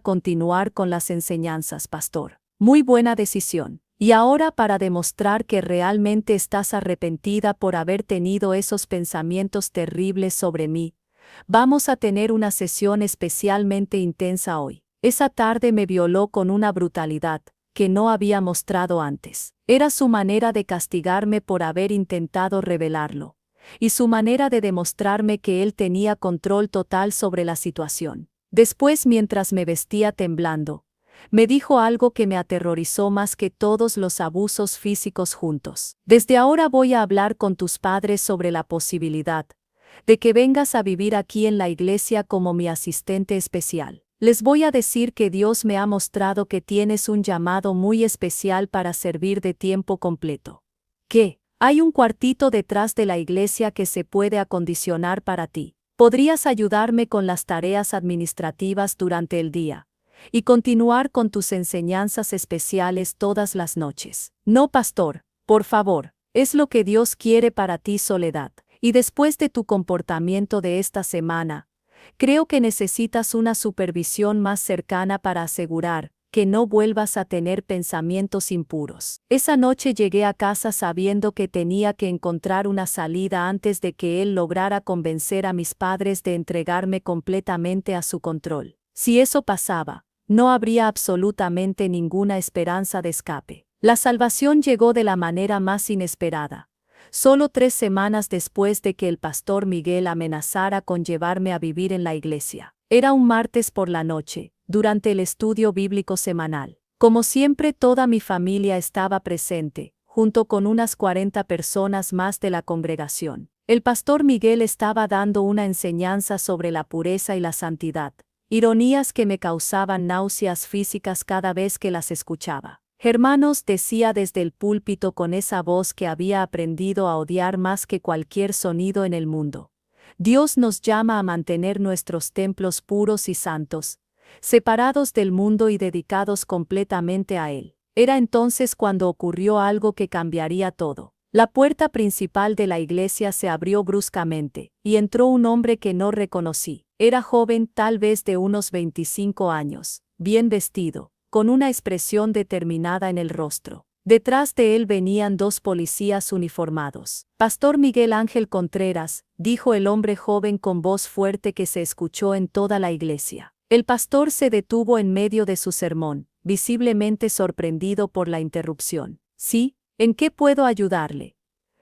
continuar con las enseñanzas, pastor. Muy buena decisión. Y ahora, para demostrar que realmente estás arrepentida por haber tenido esos pensamientos terribles sobre mí, vamos a tener una sesión especialmente intensa hoy. Esa tarde me violó con una brutalidad que no había mostrado antes. Era su manera de castigarme por haber intentado revelarlo, y su manera de demostrarme que él tenía control total sobre la situación. Después, mientras me vestía temblando, me dijo algo que me aterrorizó más que todos los abusos físicos juntos. Desde ahora voy a hablar con tus padres sobre la posibilidad de que vengas a vivir aquí en la iglesia como mi asistente especial. Les voy a decir que Dios me ha mostrado que tienes un llamado muy especial para servir de tiempo completo. ¿Qué? Hay un cuartito detrás de la iglesia que se puede acondicionar para ti. Podrías ayudarme con las tareas administrativas durante el día y continuar con tus enseñanzas especiales todas las noches. No, pastor, por favor, es lo que Dios quiere para ti, Soledad. Y después de tu comportamiento de esta semana, creo que necesitas una supervisión más cercana para asegurar que no vuelvas a tener pensamientos impuros. Esa noche llegué a casa sabiendo que tenía que encontrar una salida antes de que él lograra convencer a mis padres de entregarme completamente a su control. Si eso pasaba, no habría absolutamente ninguna esperanza de escape. La salvación llegó de la manera más inesperada. Solo 3 semanas después de que el pastor Miguel amenazara con llevarme a vivir en la iglesia. Era un martes por la noche, durante el estudio bíblico semanal. Como siempre, toda mi familia estaba presente, junto con unas 40 personas más de la congregación. El pastor Miguel estaba dando una enseñanza sobre la pureza y la santidad, ironías que me causaban náuseas físicas cada vez que las escuchaba. Hermanos, decía desde el púlpito con esa voz que había aprendido a odiar más que cualquier sonido en el mundo. Dios nos llama a mantener nuestros templos puros y santos, separados del mundo y dedicados completamente a Él. Era entonces cuando ocurrió algo que cambiaría todo. La puerta principal de la iglesia se abrió bruscamente, y entró un hombre que no reconocí. Era joven, tal vez de unos 25 años, bien vestido, con una expresión determinada en el rostro. Detrás de él venían 2 policías uniformados. Pastor Miguel Ángel Contreras, dijo el hombre joven con voz fuerte que se escuchó en toda la iglesia. El pastor se detuvo en medio de su sermón, visiblemente sorprendido por la interrupción. Sí, ¿en qué puedo ayudarle?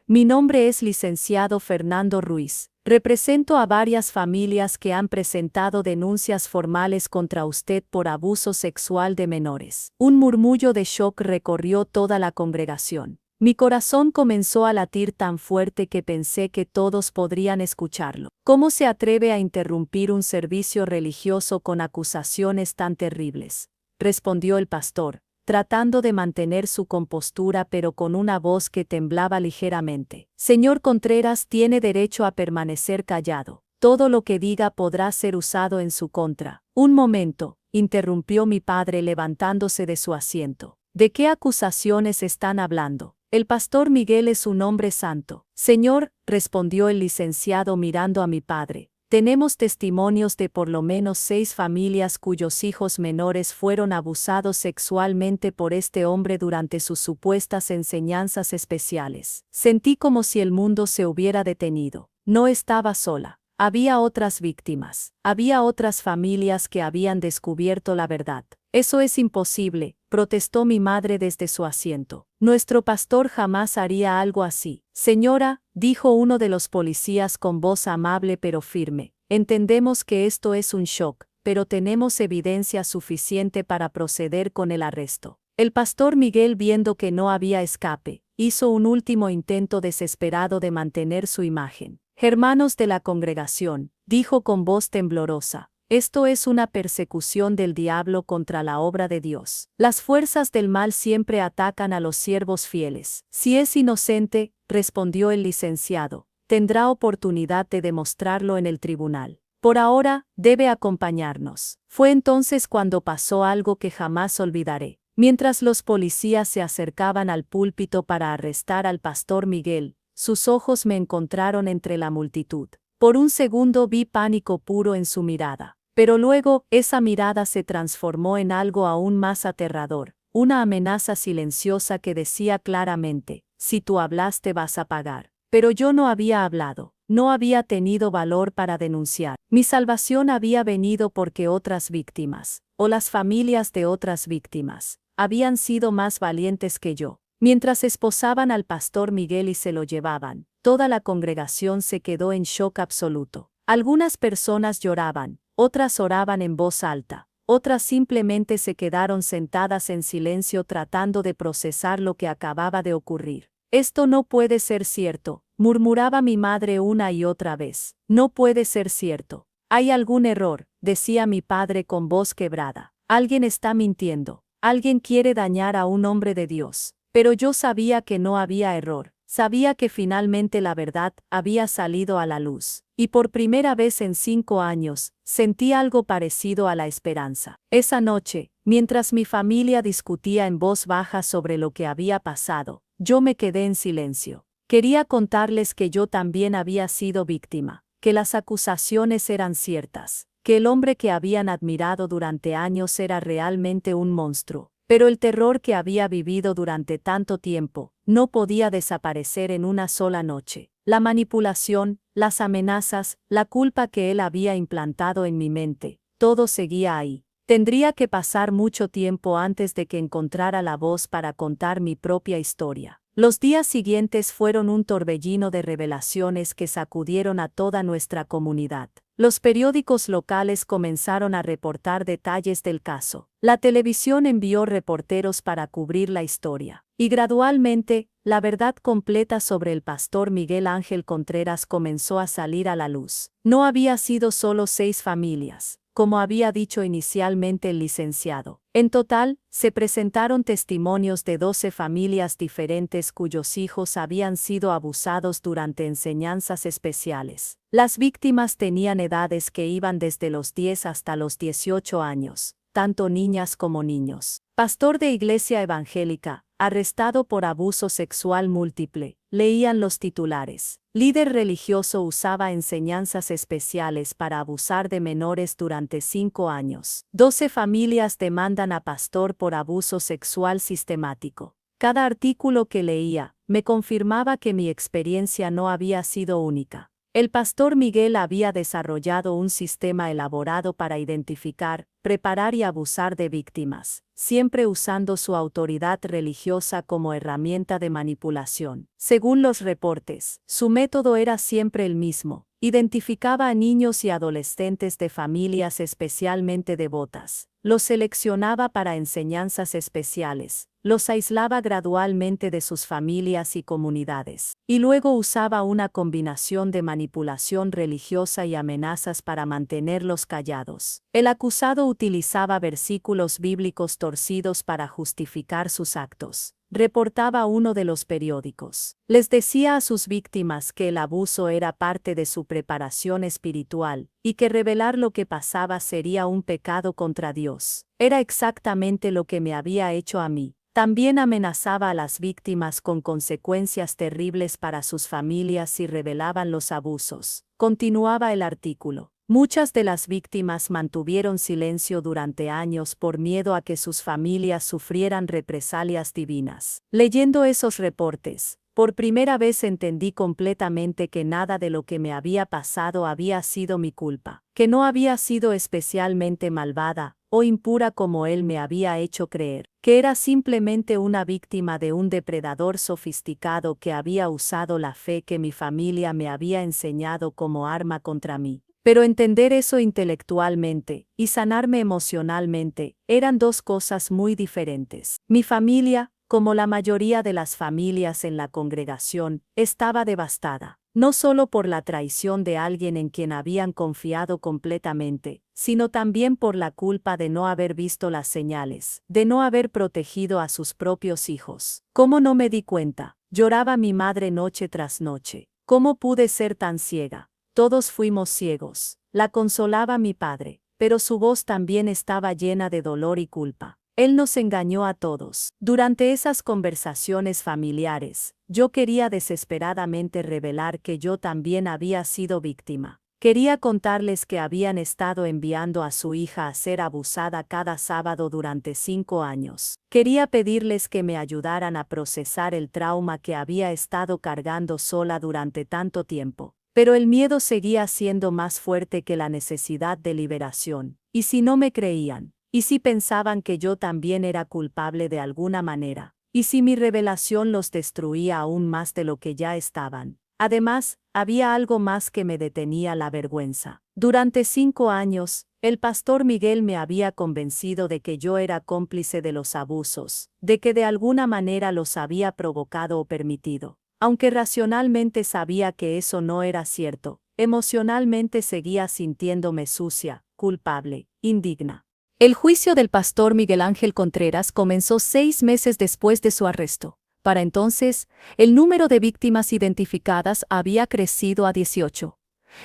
Mi nombre es licenciado Fernando Ruiz. Represento a varias familias que han presentado denuncias formales contra usted por abuso sexual de menores. Un murmullo de shock recorrió toda la congregación. Mi corazón comenzó a latir tan fuerte que pensé que todos podrían escucharlo. ¿Cómo se atreve a interrumpir un servicio religioso con acusaciones tan terribles?, respondió el pastor, tratando de mantener su compostura pero con una voz que temblaba ligeramente. Señor Contreras tiene derecho a permanecer callado. Todo lo que diga podrá ser usado en su contra. Un momento, interrumpió mi padre levantándose de su asiento. ¿De qué acusaciones están hablando? El pastor Miguel es un hombre santo. Señor, respondió el licenciado mirando a mi padre. Tenemos testimonios de por lo menos 6 familias cuyos hijos menores fueron abusados sexualmente por este hombre durante sus supuestas enseñanzas especiales. Sentí como si el mundo se hubiera detenido. No estaba sola. Había otras víctimas. Había otras familias que habían descubierto la verdad. Eso es imposible, protestó mi madre desde su asiento. Nuestro pastor jamás haría algo así. Señora, dijo uno de los policías con voz amable pero firme, entendemos que esto es un shock, pero tenemos evidencia suficiente para proceder con el arresto. El pastor Miguel, viendo que no había escape, hizo un último intento desesperado de mantener su imagen. Hermanos de la congregación, dijo con voz temblorosa, esto es una persecución del diablo contra la obra de Dios. Las fuerzas del mal siempre atacan a los siervos fieles. Si es inocente, respondió el licenciado, tendrá oportunidad de demostrarlo en el tribunal. Por ahora, debe acompañarnos. Fue entonces cuando pasó algo que jamás olvidaré. Mientras los policías se acercaban al púlpito para arrestar al pastor Miguel, sus ojos me encontraron entre la multitud. Por un segundo vi pánico puro en su mirada. Pero luego, esa mirada se transformó en algo aún más aterrador, una amenaza silenciosa que decía claramente, si tú hablas te vas a pagar. Pero yo no había hablado, no había tenido valor para denunciar. Mi salvación había venido porque otras víctimas, o las familias de otras víctimas, habían sido más valientes que yo. Mientras esposaban al pastor Miguel y se lo llevaban, toda la congregación se quedó en shock absoluto. Algunas personas lloraban, otras oraban en voz alta, otras simplemente se quedaron sentadas en silencio tratando de procesar lo que acababa de ocurrir. Esto no puede ser cierto, murmuraba mi madre una y otra vez. No puede ser cierto. Hay algún error, decía mi padre con voz quebrada. Alguien está mintiendo. Alguien quiere dañar a un hombre de Dios. Pero yo sabía que no había error. Sabía que finalmente la verdad había salido a la luz. Y por primera vez en 5 años, sentí algo parecido a la esperanza. Esa noche, mientras mi familia discutía en voz baja sobre lo que había pasado, yo me quedé en silencio. Quería contarles que yo también había sido víctima, que las acusaciones eran ciertas, que el hombre que habían admirado durante años era realmente un monstruo. Pero el terror que había vivido durante tanto tiempo no podía desaparecer en una sola noche. La manipulación, las amenazas, la culpa que él había implantado en mi mente, todo seguía ahí. Tendría que pasar mucho tiempo antes de que encontrara la voz para contar mi propia historia. Los días siguientes fueron un torbellino de revelaciones que sacudieron a toda nuestra comunidad. Los periódicos locales comenzaron a reportar detalles del caso. La televisión envió reporteros para cubrir la historia. Y gradualmente, la verdad completa sobre el pastor Miguel Ángel Contreras comenzó a salir a la luz. No había sido solo 6 familias, como había dicho inicialmente el licenciado. En total, se presentaron testimonios de 12 familias diferentes cuyos hijos habían sido abusados durante enseñanzas especiales. Las víctimas tenían edades que iban desde los 10 hasta los 18 años, tanto niñas como niños. Pastor de iglesia evangélica, arrestado por abuso sexual múltiple, leían los titulares. Líder religioso usaba enseñanzas especiales para abusar de menores durante 5 años. 12 familias demandan a pastor por abuso sexual sistemático. Cada artículo que leía, me confirmaba que mi experiencia no había sido única. El pastor Miguel había desarrollado un sistema elaborado para identificar, preparar y abusar de víctimas, siempre usando su autoridad religiosa como herramienta de manipulación. Según los reportes, su método era siempre el mismo. Identificaba a niños y adolescentes de familias especialmente devotas. Los seleccionaba para enseñanzas especiales, los aislaba gradualmente de sus familias y comunidades, y luego usaba una combinación de manipulación religiosa y amenazas para mantenerlos callados. El acusado utilizaba versículos bíblicos torcidos para justificar sus actos. Reportaba uno de los periódicos. Les decía a sus víctimas que el abuso era parte de su preparación espiritual, y que revelar lo que pasaba sería un pecado contra Dios. Era exactamente lo que me había hecho a mí. También amenazaba a las víctimas con consecuencias terribles para sus familias si revelaban los abusos. Continuaba el artículo. Muchas de las víctimas mantuvieron silencio durante años por miedo a que sus familias sufrieran represalias divinas. Leyendo esos reportes, por primera vez entendí completamente que nada de lo que me había pasado había sido mi culpa, que no había sido especialmente malvada o impura como él me había hecho creer, que era simplemente una víctima de un depredador sofisticado que había usado la fe que mi familia me había enseñado como arma contra mí. Pero entender eso intelectualmente y sanarme emocionalmente eran dos cosas muy diferentes. Mi familia, como la mayoría de las familias en la congregación, estaba devastada, no solo por la traición de alguien en quien habían confiado completamente, sino también por la culpa de no haber visto las señales, de no haber protegido a sus propios hijos. ¿Cómo no me di cuenta? Lloraba mi madre noche tras noche. ¿Cómo pude ser tan ciega? Todos fuimos ciegos. La consolaba mi padre, pero su voz también estaba llena de dolor y culpa. Él nos engañó a todos. Durante esas conversaciones familiares, yo quería desesperadamente revelar que yo también había sido víctima. Quería contarles que habían estado enviando a su hija a ser abusada cada sábado durante 5 años. Quería pedirles que me ayudaran a procesar el trauma que había estado cargando sola durante tanto tiempo. Pero el miedo seguía siendo más fuerte que la necesidad de liberación. ¿Y si no me creían? ¿Y si pensaban que yo también era culpable de alguna manera? ¿Y si mi revelación los destruía aún más de lo que ya estaban? Además, había algo más que me detenía: la vergüenza. Durante 5 años, el pastor Miguel me había convencido de que yo era cómplice de los abusos, de que de alguna manera los había provocado o permitido. Aunque racionalmente sabía que eso no era cierto, emocionalmente seguía sintiéndome sucia, culpable, indigna. El juicio del pastor Miguel Ángel Contreras comenzó 6 meses después de su arresto. Para entonces, el número de víctimas identificadas había crecido a 18,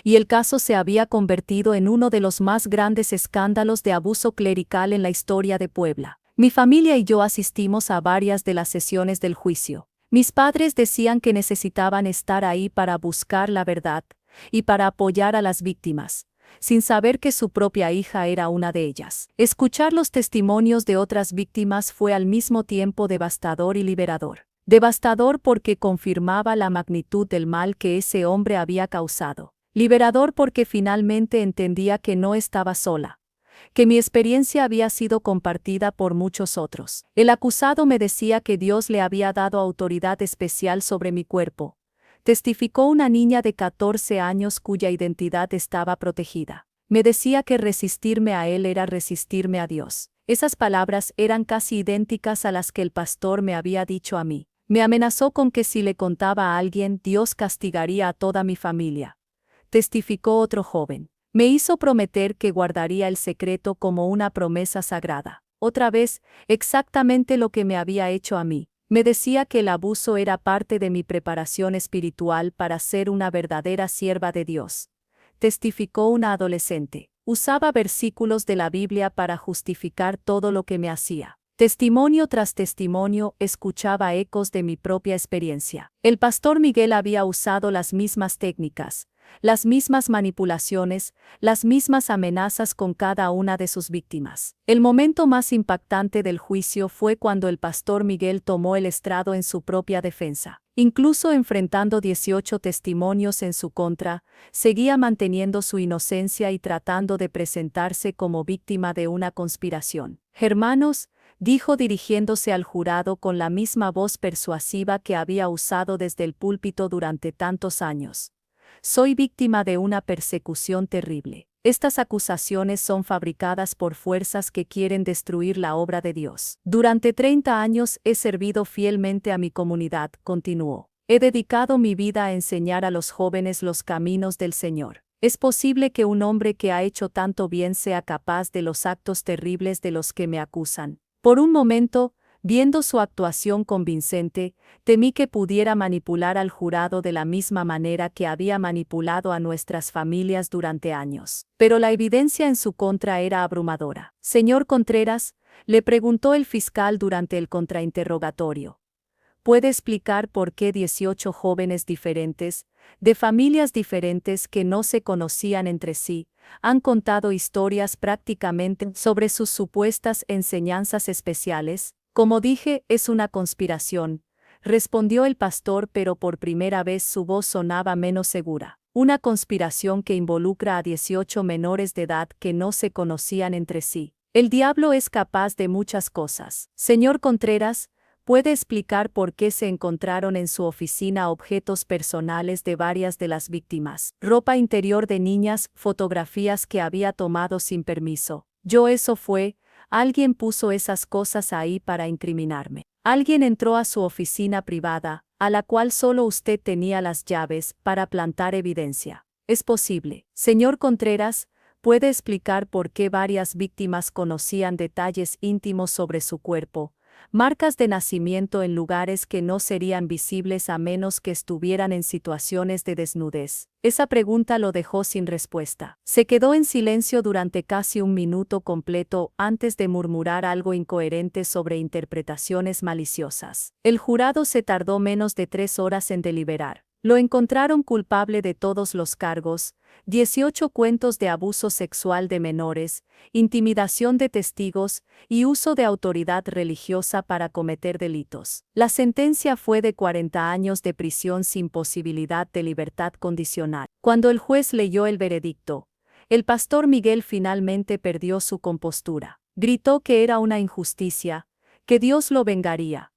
y el caso se había convertido en uno de los más grandes escándalos de abuso clerical en la historia de Puebla. Mi familia y yo asistimos a varias de las sesiones del juicio. Mis padres decían que necesitaban estar ahí para buscar la verdad y para apoyar a las víctimas, sin saber que su propia hija era una de ellas. Escuchar los testimonios de otras víctimas fue al mismo tiempo devastador y liberador. Devastador porque confirmaba la magnitud del mal que ese hombre había causado. Liberador porque finalmente entendía que no estaba sola, que mi experiencia había sido compartida por muchos otros. El acusado me decía que Dios le había dado autoridad especial sobre mi cuerpo. Testificó una niña de 14 años cuya identidad estaba protegida. Me decía que resistirme a él era resistirme a Dios. Esas palabras eran casi idénticas a las que el pastor me había dicho a mí. Me amenazó con que si le contaba a alguien, Dios castigaría a toda mi familia. Testificó otro joven. Me hizo prometer que guardaría el secreto como una promesa sagrada. Otra vez, exactamente lo que me había hecho a mí. Me decía que el abuso era parte de mi preparación espiritual para ser una verdadera sierva de Dios. Testificó una adolescente. Usaba versículos de la Biblia para justificar todo lo que me hacía. Testimonio tras testimonio, escuchaba ecos de mi propia experiencia. El pastor Miguel había usado las mismas técnicas, las mismas manipulaciones, las mismas amenazas con cada una de sus víctimas. El momento más impactante del juicio fue cuando el pastor Miguel tomó el estrado en su propia defensa. Incluso enfrentando 18 testimonios en su contra, seguía manteniendo su inocencia y tratando de presentarse como víctima de una conspiración. Hermanos, dijo dirigiéndose al jurado con la misma voz persuasiva que había usado desde el púlpito durante tantos años. Soy víctima de una persecución terrible. Estas acusaciones son fabricadas por fuerzas que quieren destruir la obra de Dios. Durante 30 años he servido fielmente a mi comunidad, continuó. He dedicado mi vida a enseñar a los jóvenes los caminos del Señor. ¿Es posible que un hombre que ha hecho tanto bien sea capaz de los actos terribles de los que me acusan? Por un momento, viendo su actuación convincente, temí que pudiera manipular al jurado de la misma manera que había manipulado a nuestras familias durante años. Pero la evidencia en su contra era abrumadora. Señor Contreras, le preguntó el fiscal durante el contrainterrogatorio. ¿Puede explicar por qué 18 jóvenes diferentes, de familias diferentes que no se conocían entre sí, han contado historias prácticamente sobre sus supuestas enseñanzas especiales? Como dije, es una conspiración, respondió el pastor, pero por primera vez su voz sonaba menos segura. Una conspiración que involucra a 18 menores de edad que no se conocían entre sí. El diablo es capaz de muchas cosas. Señor Contreras, ¿puede explicar por qué se encontraron en su oficina objetos personales de varias de las víctimas? Ropa interior de niñas, fotografías que había tomado sin permiso. Eso fue, alguien puso esas cosas ahí para incriminarme. Alguien entró a su oficina privada, a la cual solo usted tenía las llaves, para plantar evidencia. Es posible. Señor Contreras, ¿puede explicar por qué varias víctimas conocían detalles íntimos sobre su cuerpo? Marcas de nacimiento en lugares que no serían visibles a menos que estuvieran en situaciones de desnudez. Esa pregunta lo dejó sin respuesta. Se quedó en silencio durante casi un minuto completo antes de murmurar algo incoherente sobre interpretaciones maliciosas. El jurado se tardó menos de 3 horas en deliberar. Lo encontraron culpable de todos los cargos, 18 cuentos de abuso sexual de menores, intimidación de testigos y uso de autoridad religiosa para cometer delitos. La sentencia fue de 40 años de prisión sin posibilidad de libertad condicional. Cuando el juez leyó el veredicto, el pastor Miguel finalmente perdió su compostura. Gritó que era una injusticia, que Dios lo vengaría,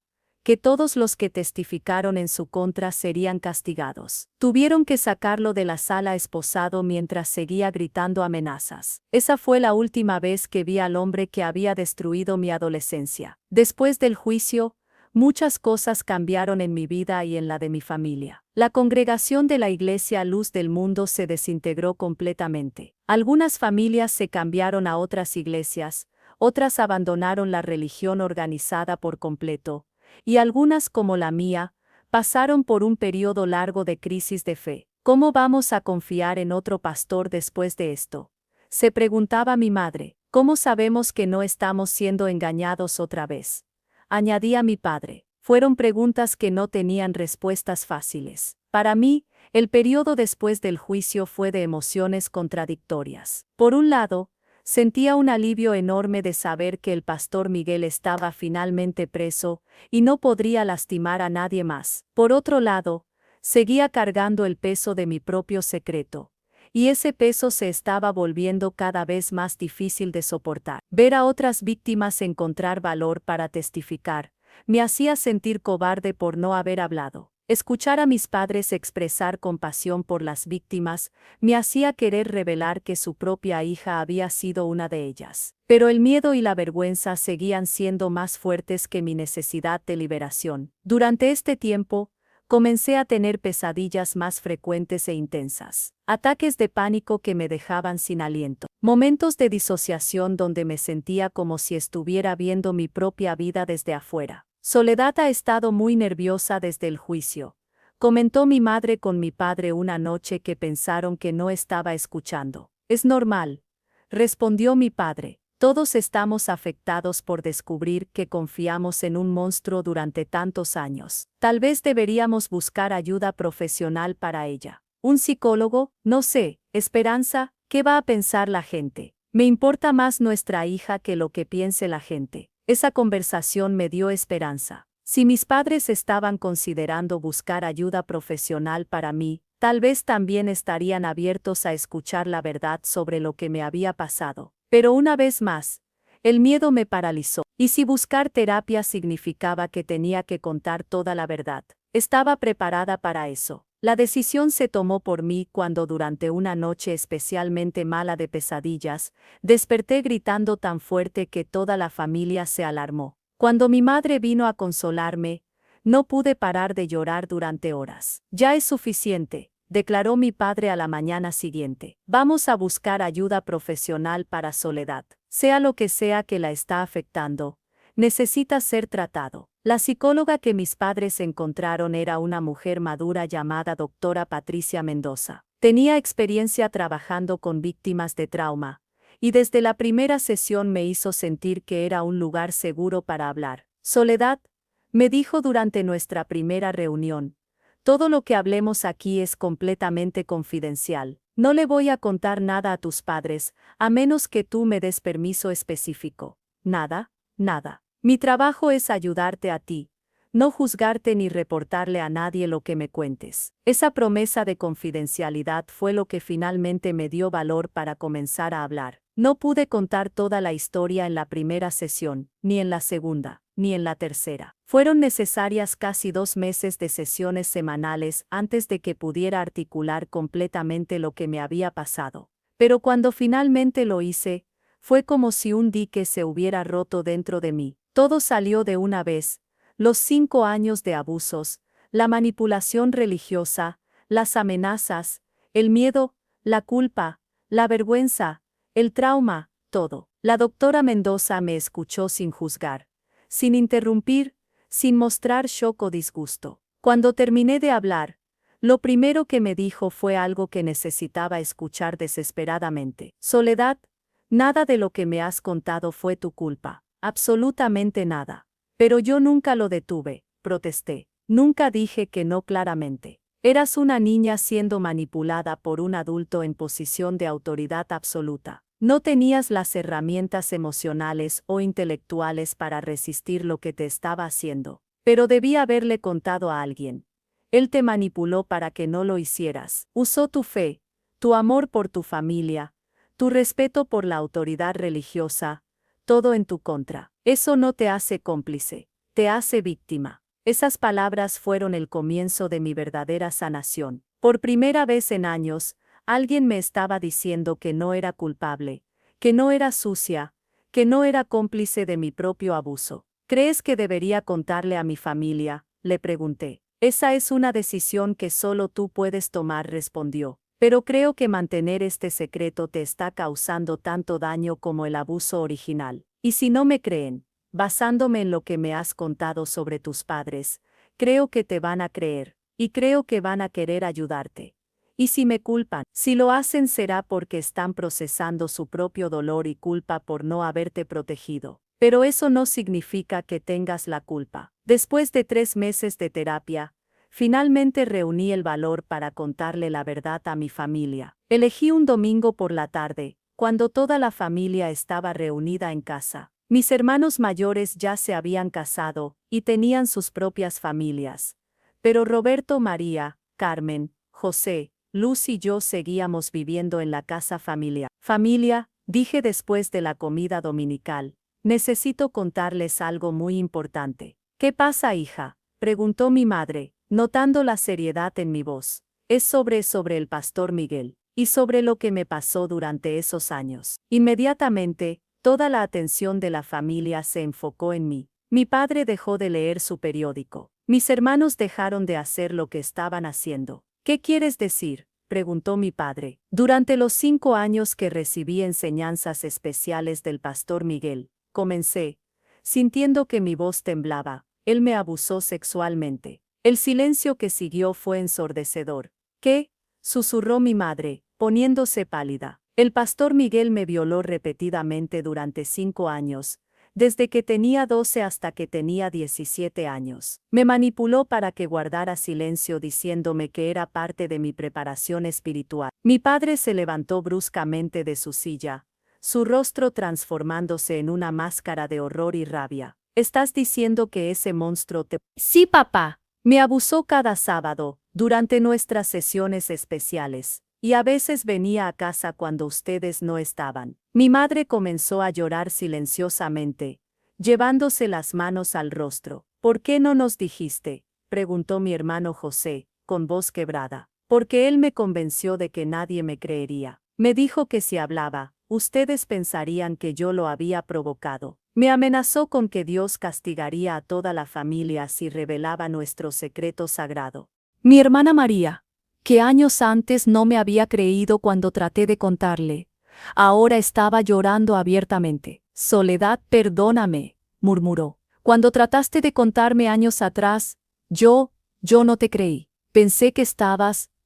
que todos los que testificaron en su contra serían castigados. Tuvieron que sacarlo de la sala esposado mientras seguía gritando amenazas. Esa fue la última vez que vi al hombre que había destruido mi adolescencia. Después del juicio, muchas cosas cambiaron en mi vida y en la de mi familia. La congregación de la Iglesia Luz del Mundo se desintegró completamente. Algunas familias se cambiaron a otras iglesias, otras abandonaron la religión organizada por completo, y algunas, como la mía, pasaron por un periodo largo de crisis de fe. ¿Cómo vamos a confiar en otro pastor después de esto?, se preguntaba mi madre. ¿Cómo sabemos que no estamos siendo engañados otra vez?, añadía mi padre. Fueron preguntas que no tenían respuestas fáciles. Para mí, el periodo después del juicio fue de emociones contradictorias. Por un lado, sentía un alivio enorme de saber que el pastor Miguel estaba finalmente preso y no podría lastimar a nadie más. Por otro lado, seguía cargando el peso de mi propio secreto, y ese peso se estaba volviendo cada vez más difícil de soportar. Ver a otras víctimas encontrar valor para testificar me hacía sentir cobarde por no haber hablado. Escuchar a mis padres expresar compasión por las víctimas me hacía querer revelar que su propia hija había sido una de ellas. Pero el miedo y la vergüenza seguían siendo más fuertes que mi necesidad de liberación. Durante este tiempo, comencé a tener pesadillas más frecuentes e intensas. Ataques de pánico que me dejaban sin aliento. Momentos de disociación donde me sentía como si estuviera viendo mi propia vida desde afuera. Soledad ha estado muy nerviosa desde el juicio, comentó mi madre con mi padre una noche que pensaron que no estaba escuchando. Es normal, respondió mi padre. Todos estamos afectados por descubrir que confiamos en un monstruo durante tantos años. Tal vez deberíamos buscar ayuda profesional para ella. ¿Un psicólogo? No sé. Esperanza, ¿qué va a pensar la gente? Me importa más nuestra hija que lo que piense la gente. Esa conversación me dio esperanza. Si mis padres estaban considerando buscar ayuda profesional para mí, tal vez también estarían abiertos a escuchar la verdad sobre lo que me había pasado. Pero una vez más, el miedo me paralizó. ¿Y si buscar terapia significaba que tenía que contar toda la verdad? Estaba preparada para eso. La decisión se tomó por mí cuando durante una noche especialmente mala de pesadillas, desperté gritando tan fuerte que toda la familia se alarmó. Cuando mi madre vino a consolarme, no pude parar de llorar durante horas. Ya es suficiente, declaró mi padre a la mañana siguiente. Vamos a buscar ayuda profesional para Soledad. Sea lo que sea que la está afectando, necesita ser tratado. La psicóloga que mis padres encontraron era una mujer madura llamada doctora Patricia Mendoza. Tenía experiencia trabajando con víctimas de trauma, y desde la primera sesión me hizo sentir que era un lugar seguro para hablar. Soledad, me dijo durante nuestra primera reunión, todo lo que hablemos aquí es completamente confidencial. No le voy a contar nada a tus padres, a menos que tú me des permiso específico. Nada, nada. Mi trabajo es ayudarte a ti, no juzgarte ni reportarle a nadie lo que me cuentes. Esa promesa de confidencialidad fue lo que finalmente me dio valor para comenzar a hablar. No pude contar toda la historia en la primera sesión, ni en la segunda, ni en la tercera. Fueron necesarias casi 2 meses de sesiones semanales antes de que pudiera articular completamente lo que me había pasado. Pero cuando finalmente lo hice, fue como si un dique se hubiera roto dentro de mí. Todo salió de una vez, los 5 años de abusos, la manipulación religiosa, las amenazas, el miedo, la culpa, la vergüenza, el trauma, todo. La doctora Mendoza me escuchó sin juzgar, sin interrumpir, sin mostrar shock o disgusto. Cuando terminé de hablar, lo primero que me dijo fue algo que necesitaba escuchar desesperadamente. Soledad, nada de lo que me has contado fue tu culpa. Absolutamente nada. Pero yo nunca lo detuve, protesté. Nunca dije que no claramente. Eras una niña siendo manipulada por un adulto en posición de autoridad absoluta. No tenías las herramientas emocionales o intelectuales para resistir lo que te estaba haciendo. Pero debí haberle contado a alguien. Él te manipuló para que no lo hicieras. Usó tu fe, tu amor por tu familia, tu respeto por la autoridad religiosa, todo en tu contra. Eso no te hace cómplice, te hace víctima. Esas palabras fueron el comienzo de mi verdadera sanación. Por primera vez en años, alguien me estaba diciendo que no era culpable, que no era sucia, que no era cómplice de mi propio abuso. ¿Crees que debería contarle a mi familia?, le pregunté. Esa es una decisión que solo tú puedes tomar, respondió. Pero creo que mantener este secreto te está causando tanto daño como el abuso original. Y si no me creen, basándome en lo que me has contado sobre tus padres, creo que te van a creer, y creo que van a querer ayudarte. Y si me culpan, si lo hacen será porque están procesando su propio dolor y culpa por no haberte protegido. Pero eso no significa que tengas la culpa. Después de 3 meses de terapia, finalmente reuní el valor para contarle la verdad a mi familia. Elegí un domingo por la tarde, cuando toda la familia estaba reunida en casa. Mis hermanos mayores ya se habían casado y tenían sus propias familias. Pero Roberto, María, Carmen, José, Luz y yo seguíamos viviendo en la casa familiar. Familia, dije después de la comida dominical, necesito contarles algo muy importante. ¿Qué pasa, hija?, preguntó mi madre, notando la seriedad en mi voz. Es sobre el pastor Miguel, y sobre lo que me pasó durante esos años. Inmediatamente, toda la atención de la familia se enfocó en mí. Mi padre dejó de leer su periódico. Mis hermanos dejaron de hacer lo que estaban haciendo. ¿Qué quieres decir?, preguntó mi padre. Durante los 5 años que recibí enseñanzas especiales del pastor Miguel, comencé, sintiendo que mi voz temblaba. Él me abusó sexualmente. El silencio que siguió fue ensordecedor. ¿Qué?, susurró mi madre, poniéndose pálida. El pastor Miguel me violó repetidamente durante 5 años, desde que tenía 12 hasta que tenía 17 años. Me manipuló para que guardara silencio diciéndome que era parte de mi preparación espiritual. Mi padre se levantó bruscamente de su silla, su rostro transformándose en una máscara de horror y rabia. ¿Estás diciendo que ese monstruo te... Sí, papá. Me abusó cada sábado, durante nuestras sesiones especiales, y a veces venía a casa cuando ustedes no estaban. Mi madre comenzó a llorar silenciosamente, llevándose las manos al rostro. ¿Por qué no nos dijiste?, preguntó mi hermano José, con voz quebrada, porque él me convenció de que nadie me creería. Me dijo que si hablaba, ustedes pensarían que yo lo había provocado. Me amenazó con que Dios castigaría a toda la familia si revelaba nuestro secreto sagrado. Mi hermana María, que años antes no me había creído cuando traté de contarle, ahora estaba llorando abiertamente. Soledad, perdóname, murmuró. Cuando trataste de contarme años atrás, yo no te creí. Pensé que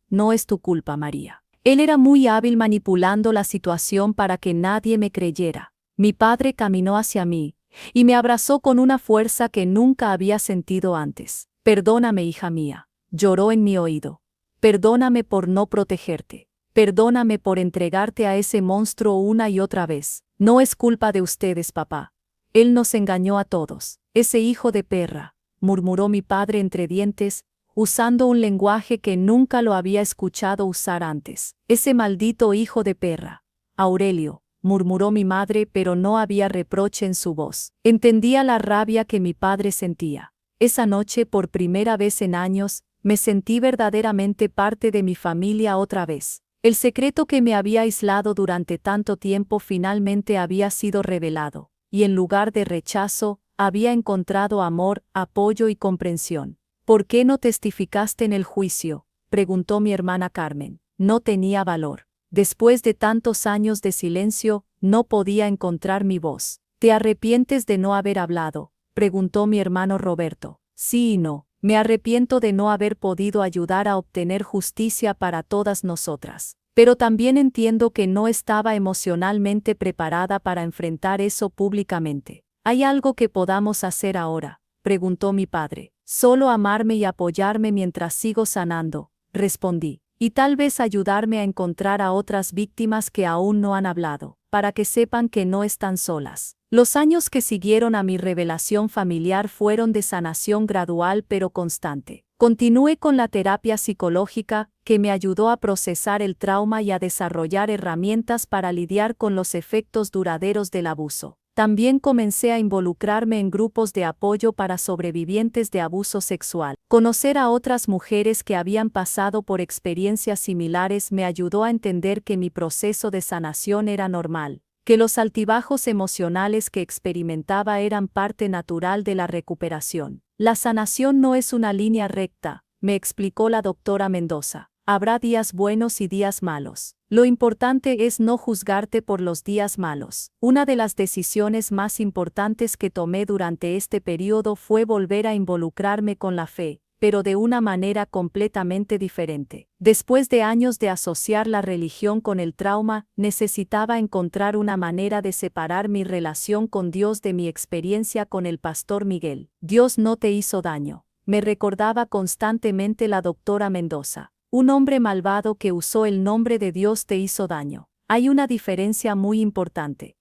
no es tu culpa, María. Él era muy hábil manipulando la situación para que nadie me creyera. Mi padre caminó hacia mí y me abrazó con una fuerza que nunca había sentido antes. Perdóname, hija mía, lloró en mi oído. Perdóname por no protegerte. Perdóname por entregarte a ese monstruo una y otra vez. No es culpa de ustedes, papá. Él nos engañó a todos. Ese hijo de perra, murmuró mi padre entre dientes, usando un lenguaje que nunca lo había escuchado usar antes. Ese maldito hijo de perra. Aurelio, murmuró mi madre, pero no había reproche en su voz. Entendía la rabia que mi padre sentía. Esa noche, por primera vez en años, me sentí verdaderamente parte de mi familia otra vez. El secreto que me había aislado durante tanto tiempo finalmente había sido revelado, y en lugar de rechazo, había encontrado amor, apoyo y comprensión. ¿Por qué no testificaste en el juicio?, preguntó mi hermana Carmen. No tenía valor. Después de tantos años de silencio, no podía encontrar mi voz. ¿Te arrepientes de no haber hablado?, preguntó mi hermano Roberto. Sí y no. Me arrepiento de no haber podido ayudar a obtener justicia para todas nosotras. Pero también entiendo que no estaba emocionalmente preparada para enfrentar eso públicamente. ¿Hay algo que podamos hacer ahora?, preguntó mi padre. Solo amarme y apoyarme mientras sigo sanando, respondí. Y tal vez ayudarme a encontrar a otras víctimas que aún no han hablado, para que sepan que no están solas. Los años que siguieron a mi revelación familiar fueron de sanación gradual pero constante. Continué con la terapia psicológica, que me ayudó a procesar el trauma y a desarrollar herramientas para lidiar con los efectos duraderos del abuso. También comencé a involucrarme en grupos de apoyo para sobrevivientes de abuso sexual. Conocer a otras mujeres que habían pasado por experiencias similares me ayudó a entender que mi proceso de sanación era normal, que los altibajos emocionales que experimentaba eran parte natural de la recuperación. La sanación no es una línea recta, me explicó la doctora Mendoza. Habrá días buenos y días malos. Lo importante es no juzgarte por los días malos. Una de las decisiones más importantes que tomé durante este periodo fue volver a involucrarme con la fe, pero de una manera completamente diferente. Después de años de asociar la religión con el trauma, necesitaba encontrar una manera de separar mi relación con Dios de mi experiencia con el pastor Miguel. Dios no te hizo daño, me recordaba constantemente la doctora Mendoza. Un hombre malvado que usó el nombre de Dios te hizo daño. Hay una diferencia muy importante.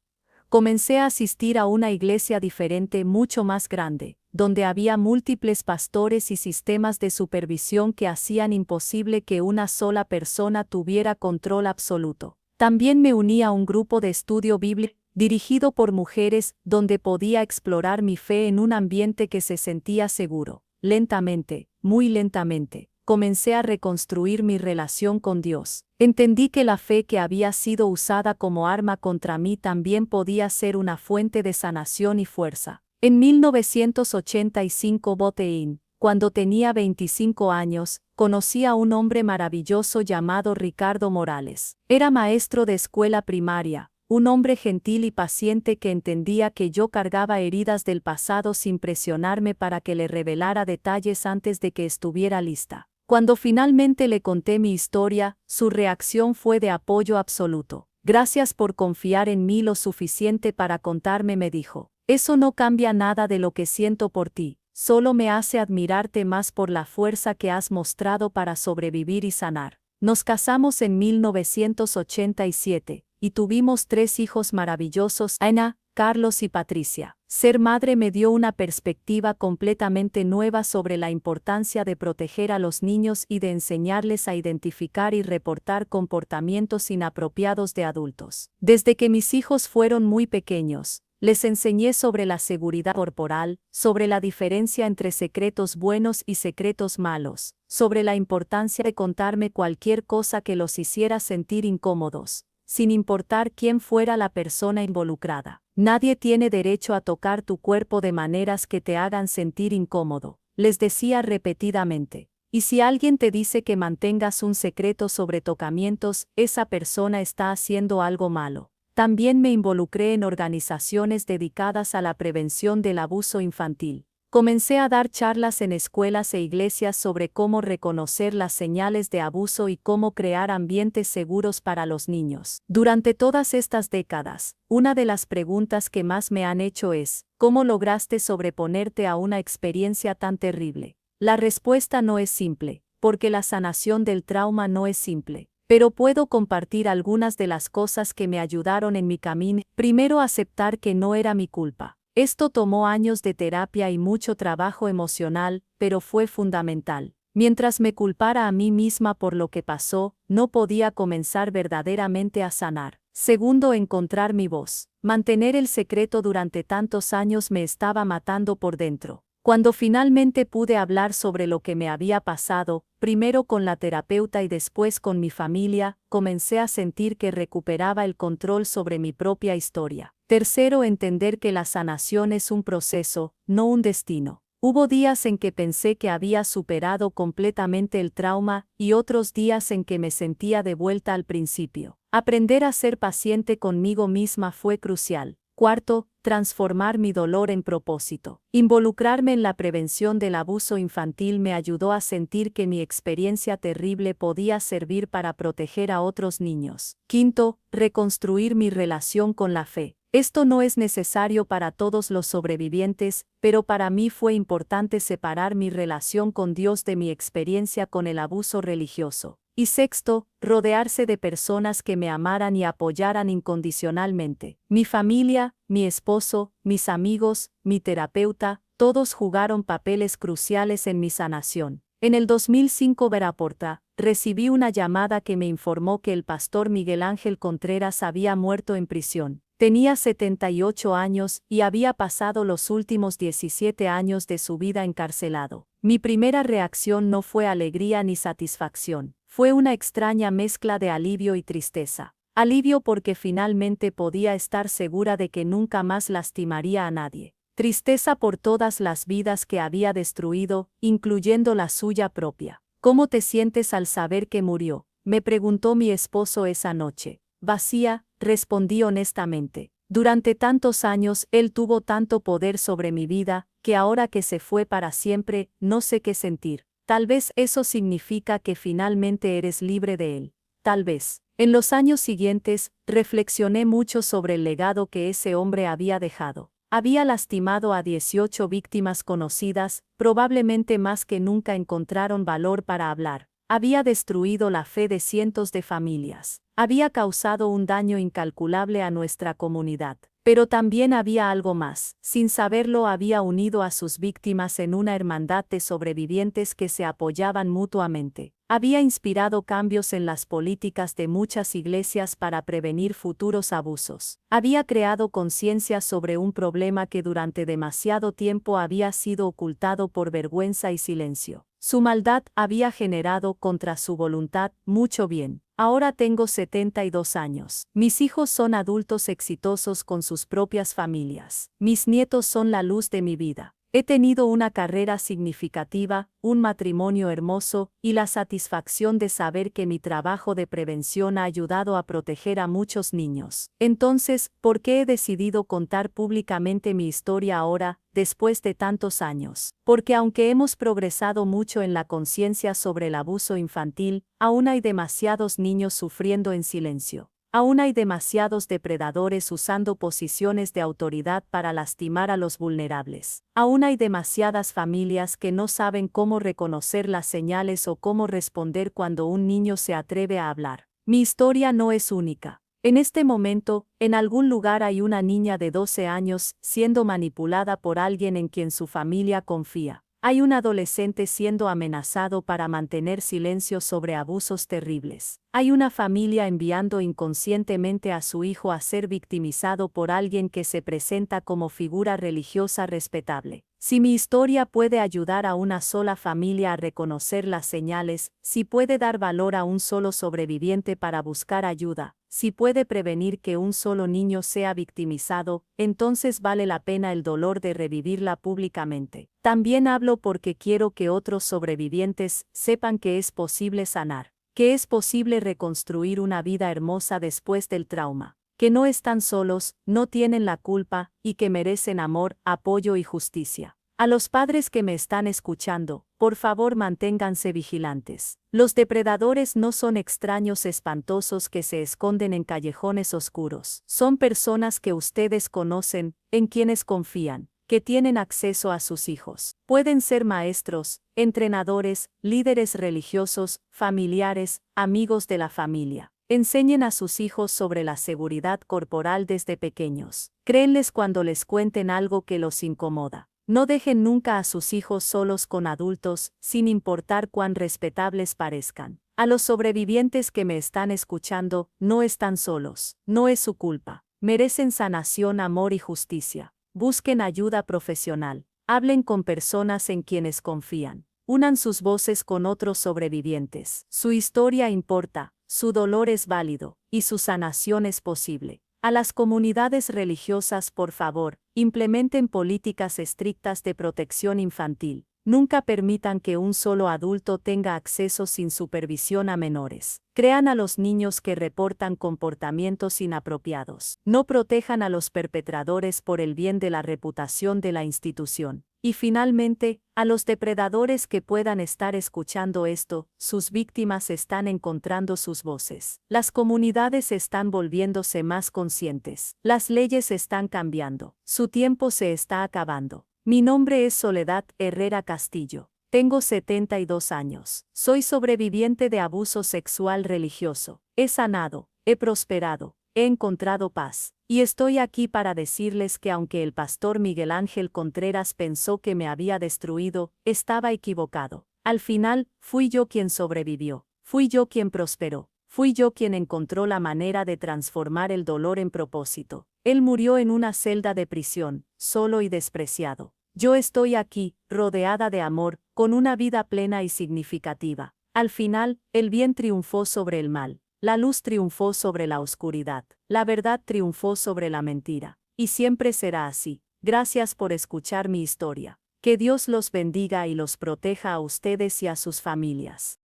Comencé a asistir a una iglesia diferente, mucho más grande, donde había múltiples pastores y sistemas de supervisión que hacían imposible que una sola persona tuviera control absoluto. También me uní a un grupo de estudio bíblico dirigido por mujeres, donde podía explorar mi fe en un ambiente que se sentía seguro. Lentamente, muy lentamente, comencé a reconstruir mi relación con Dios. Entendí que la fe que había sido usada como arma contra mí también podía ser una fuente de sanación y fuerza. En 1985 Boteín, cuando tenía 25 años, conocí a un hombre maravilloso llamado Ricardo Morales. Era maestro de escuela primaria, un hombre gentil y paciente que entendía que yo cargaba heridas del pasado sin presionarme para que le revelara detalles antes de que estuviera lista. Cuando finalmente le conté mi historia, su reacción fue de apoyo absoluto. Gracias por confiar en mí lo suficiente para contarme, me dijo. Eso no cambia nada de lo que siento por ti, solo me hace admirarte más por la fuerza que has mostrado para sobrevivir y sanar. Nos casamos en 1987, y tuvimos 3 hijos maravillosos, Ana, Carlos y Patricia. Ser madre me dio una perspectiva completamente nueva sobre la importancia de proteger a los niños y de enseñarles a identificar y reportar comportamientos inapropiados de adultos. Desde que mis hijos fueron muy pequeños, Les enseñé sobre la seguridad corporal, sobre la diferencia entre secretos buenos y secretos malos, sobre la importancia de contarme cualquier cosa que los hiciera sentir incómodos, sin importar quién fuera la persona involucrada. Nadie tiene derecho a tocar tu cuerpo de maneras que te hagan sentir incómodo, les decía repetidamente. Y si alguien te dice que mantengas un secreto sobre tocamientos, esa persona está haciendo algo malo. También me involucré en organizaciones dedicadas a la prevención del abuso infantil. Comencé a dar charlas en escuelas e iglesias sobre cómo reconocer las señales de abuso y cómo crear ambientes seguros para los niños. Durante todas estas décadas, una de las preguntas que más me han hecho es, ¿cómo lograste sobreponerte a una experiencia tan terrible? La respuesta no es simple, porque la sanación del trauma no es simple. Pero puedo compartir algunas de las cosas que me ayudaron en mi camino. Primero, aceptar que no era mi culpa. Esto tomó años de terapia y mucho trabajo emocional, pero fue fundamental. Mientras me culpara a mí misma por lo que pasó, no podía comenzar verdaderamente a sanar. Segundo, encontrar mi voz. Mantener el secreto durante tantos años me estaba matando por dentro. Cuando finalmente pude hablar sobre lo que me había pasado, primero con la terapeuta y después con mi familia, comencé a sentir que recuperaba el control sobre mi propia historia. Tercero, entender que la sanación es un proceso, no un destino. Hubo días en que pensé que había superado completamente el trauma y otros días en que me sentía de vuelta al principio. Aprender a ser paciente conmigo misma fue crucial. Cuarto, transformar mi dolor en propósito. Involucrarme en la prevención del abuso infantil me ayudó a sentir que mi experiencia terrible podía servir para proteger a otros niños. Quinto, reconstruir mi relación con la fe. Esto no es necesario para todos los sobrevivientes, pero para mí fue importante separar mi relación con Dios de mi experiencia con el abuso religioso. Y sexto, rodearse de personas que me amaran y apoyaran incondicionalmente. Mi familia, mi esposo, mis amigos, mi terapeuta, todos jugaron papeles cruciales en mi sanación. En el 2005 Veraporta, recibí una llamada que me informó que el pastor Miguel Ángel Contreras había muerto en prisión. Tenía 78 años y había pasado los últimos 17 años de su vida encarcelado. Mi primera reacción no fue alegría ni satisfacción. Fue una extraña mezcla de alivio y tristeza. Alivio porque finalmente podía estar segura de que nunca más lastimaría a nadie. Tristeza por todas las vidas que había destruido, incluyendo la suya propia. ¿Cómo te sientes al saber que murió?, me preguntó mi esposo esa noche. Vacía, respondí honestamente. Durante tantos años él tuvo tanto poder sobre mi vida, que ahora que se fue para siempre, no sé qué sentir. Tal vez eso significa que finalmente eres libre de él. Tal vez. En los años siguientes, reflexioné mucho sobre el legado que ese hombre había dejado. Había lastimado a 18 víctimas conocidas, probablemente más que nunca encontraron valor para hablar. Había destruido la fe de cientos de familias. Había causado un daño incalculable a nuestra comunidad. Pero también había algo más. Sin saberlo, había unido a sus víctimas en una hermandad de sobrevivientes que se apoyaban mutuamente. Había inspirado cambios en las políticas de muchas iglesias para prevenir futuros abusos. Había creado conciencia sobre un problema que durante demasiado tiempo había sido ocultado por vergüenza y silencio. Su maldad había generado, contra su voluntad, mucho bien. Ahora tengo 72 años. Mis hijos son adultos exitosos con sus propias familias. Mis nietos son la luz de mi vida. He tenido una carrera significativa, un matrimonio hermoso, y la satisfacción de saber que mi trabajo de prevención ha ayudado a proteger a muchos niños. Entonces, ¿por qué he decidido contar públicamente mi historia ahora, después de tantos años? Porque aunque hemos progresado mucho en la conciencia sobre el abuso infantil, aún hay demasiados niños sufriendo en silencio. Aún hay demasiados depredadores usando posiciones de autoridad para lastimar a los vulnerables. Aún hay demasiadas familias que no saben cómo reconocer las señales o cómo responder cuando un niño se atreve a hablar. Mi historia no es única. En este momento, en algún lugar hay una niña de 12 años siendo manipulada por alguien en quien su familia confía. Hay un adolescente siendo amenazado para mantener silencio sobre abusos terribles. Hay una familia enviando inconscientemente a su hijo a ser victimizado por alguien que se presenta como figura religiosa respetable. Si mi historia puede ayudar a una sola familia a reconocer las señales, si puede dar valor a un solo sobreviviente para buscar ayuda, si puede prevenir que un solo niño sea victimizado, entonces vale la pena el dolor de revivirla públicamente. También hablo porque quiero que otros sobrevivientes sepan que es posible sanar, que es posible reconstruir una vida hermosa después del trauma, que no están solos, no tienen la culpa, y que merecen amor, apoyo y justicia. A los padres que me están escuchando, por favor manténganse vigilantes. Los depredadores no son extraños espantosos que se esconden en callejones oscuros. Son personas que ustedes conocen, en quienes confían, que tienen acceso a sus hijos. Pueden ser maestros, entrenadores, líderes religiosos, familiares, amigos de la familia. Enseñen a sus hijos sobre la seguridad corporal desde pequeños. Créenles cuando les cuenten algo que los incomoda. No dejen nunca a sus hijos solos con adultos, sin importar cuán respetables parezcan. A los sobrevivientes que me están escuchando, no están solos. No es su culpa. Merecen sanación, amor y justicia. Busquen ayuda profesional. Hablen con personas en quienes confían. Unan sus voces con otros sobrevivientes. Su historia importa, su dolor es válido, y su sanación es posible. A las comunidades religiosas, por favor, implementen políticas estrictas de protección infantil. Nunca permitan que un solo adulto tenga acceso sin supervisión a menores. Crean a los niños que reportan comportamientos inapropiados. No protejan a los perpetradores por el bien de la reputación de la institución. Y finalmente, a los depredadores que puedan estar escuchando esto, sus víctimas están encontrando sus voces. Las comunidades están volviéndose más conscientes. Las leyes están cambiando. Su tiempo se está acabando. Mi nombre es Soledad Herrera Castillo. Tengo 72 años. Soy sobreviviente de abuso sexual religioso. He sanado, he prosperado, he encontrado paz. Y estoy aquí para decirles que aunque el pastor Miguel Ángel Contreras pensó que me había destruido, estaba equivocado. Al final, fui yo quien sobrevivió. Fui yo quien prosperó. Fui yo quien encontró la manera de transformar el dolor en propósito. Él murió en una celda de prisión, solo y despreciado. Yo estoy aquí, rodeada de amor, con una vida plena y significativa. Al final, el bien triunfó sobre el mal. La luz triunfó sobre la oscuridad. La verdad triunfó sobre la mentira. Y siempre será así. Gracias por escuchar mi historia. Que Dios los bendiga y los proteja a ustedes y a sus familias.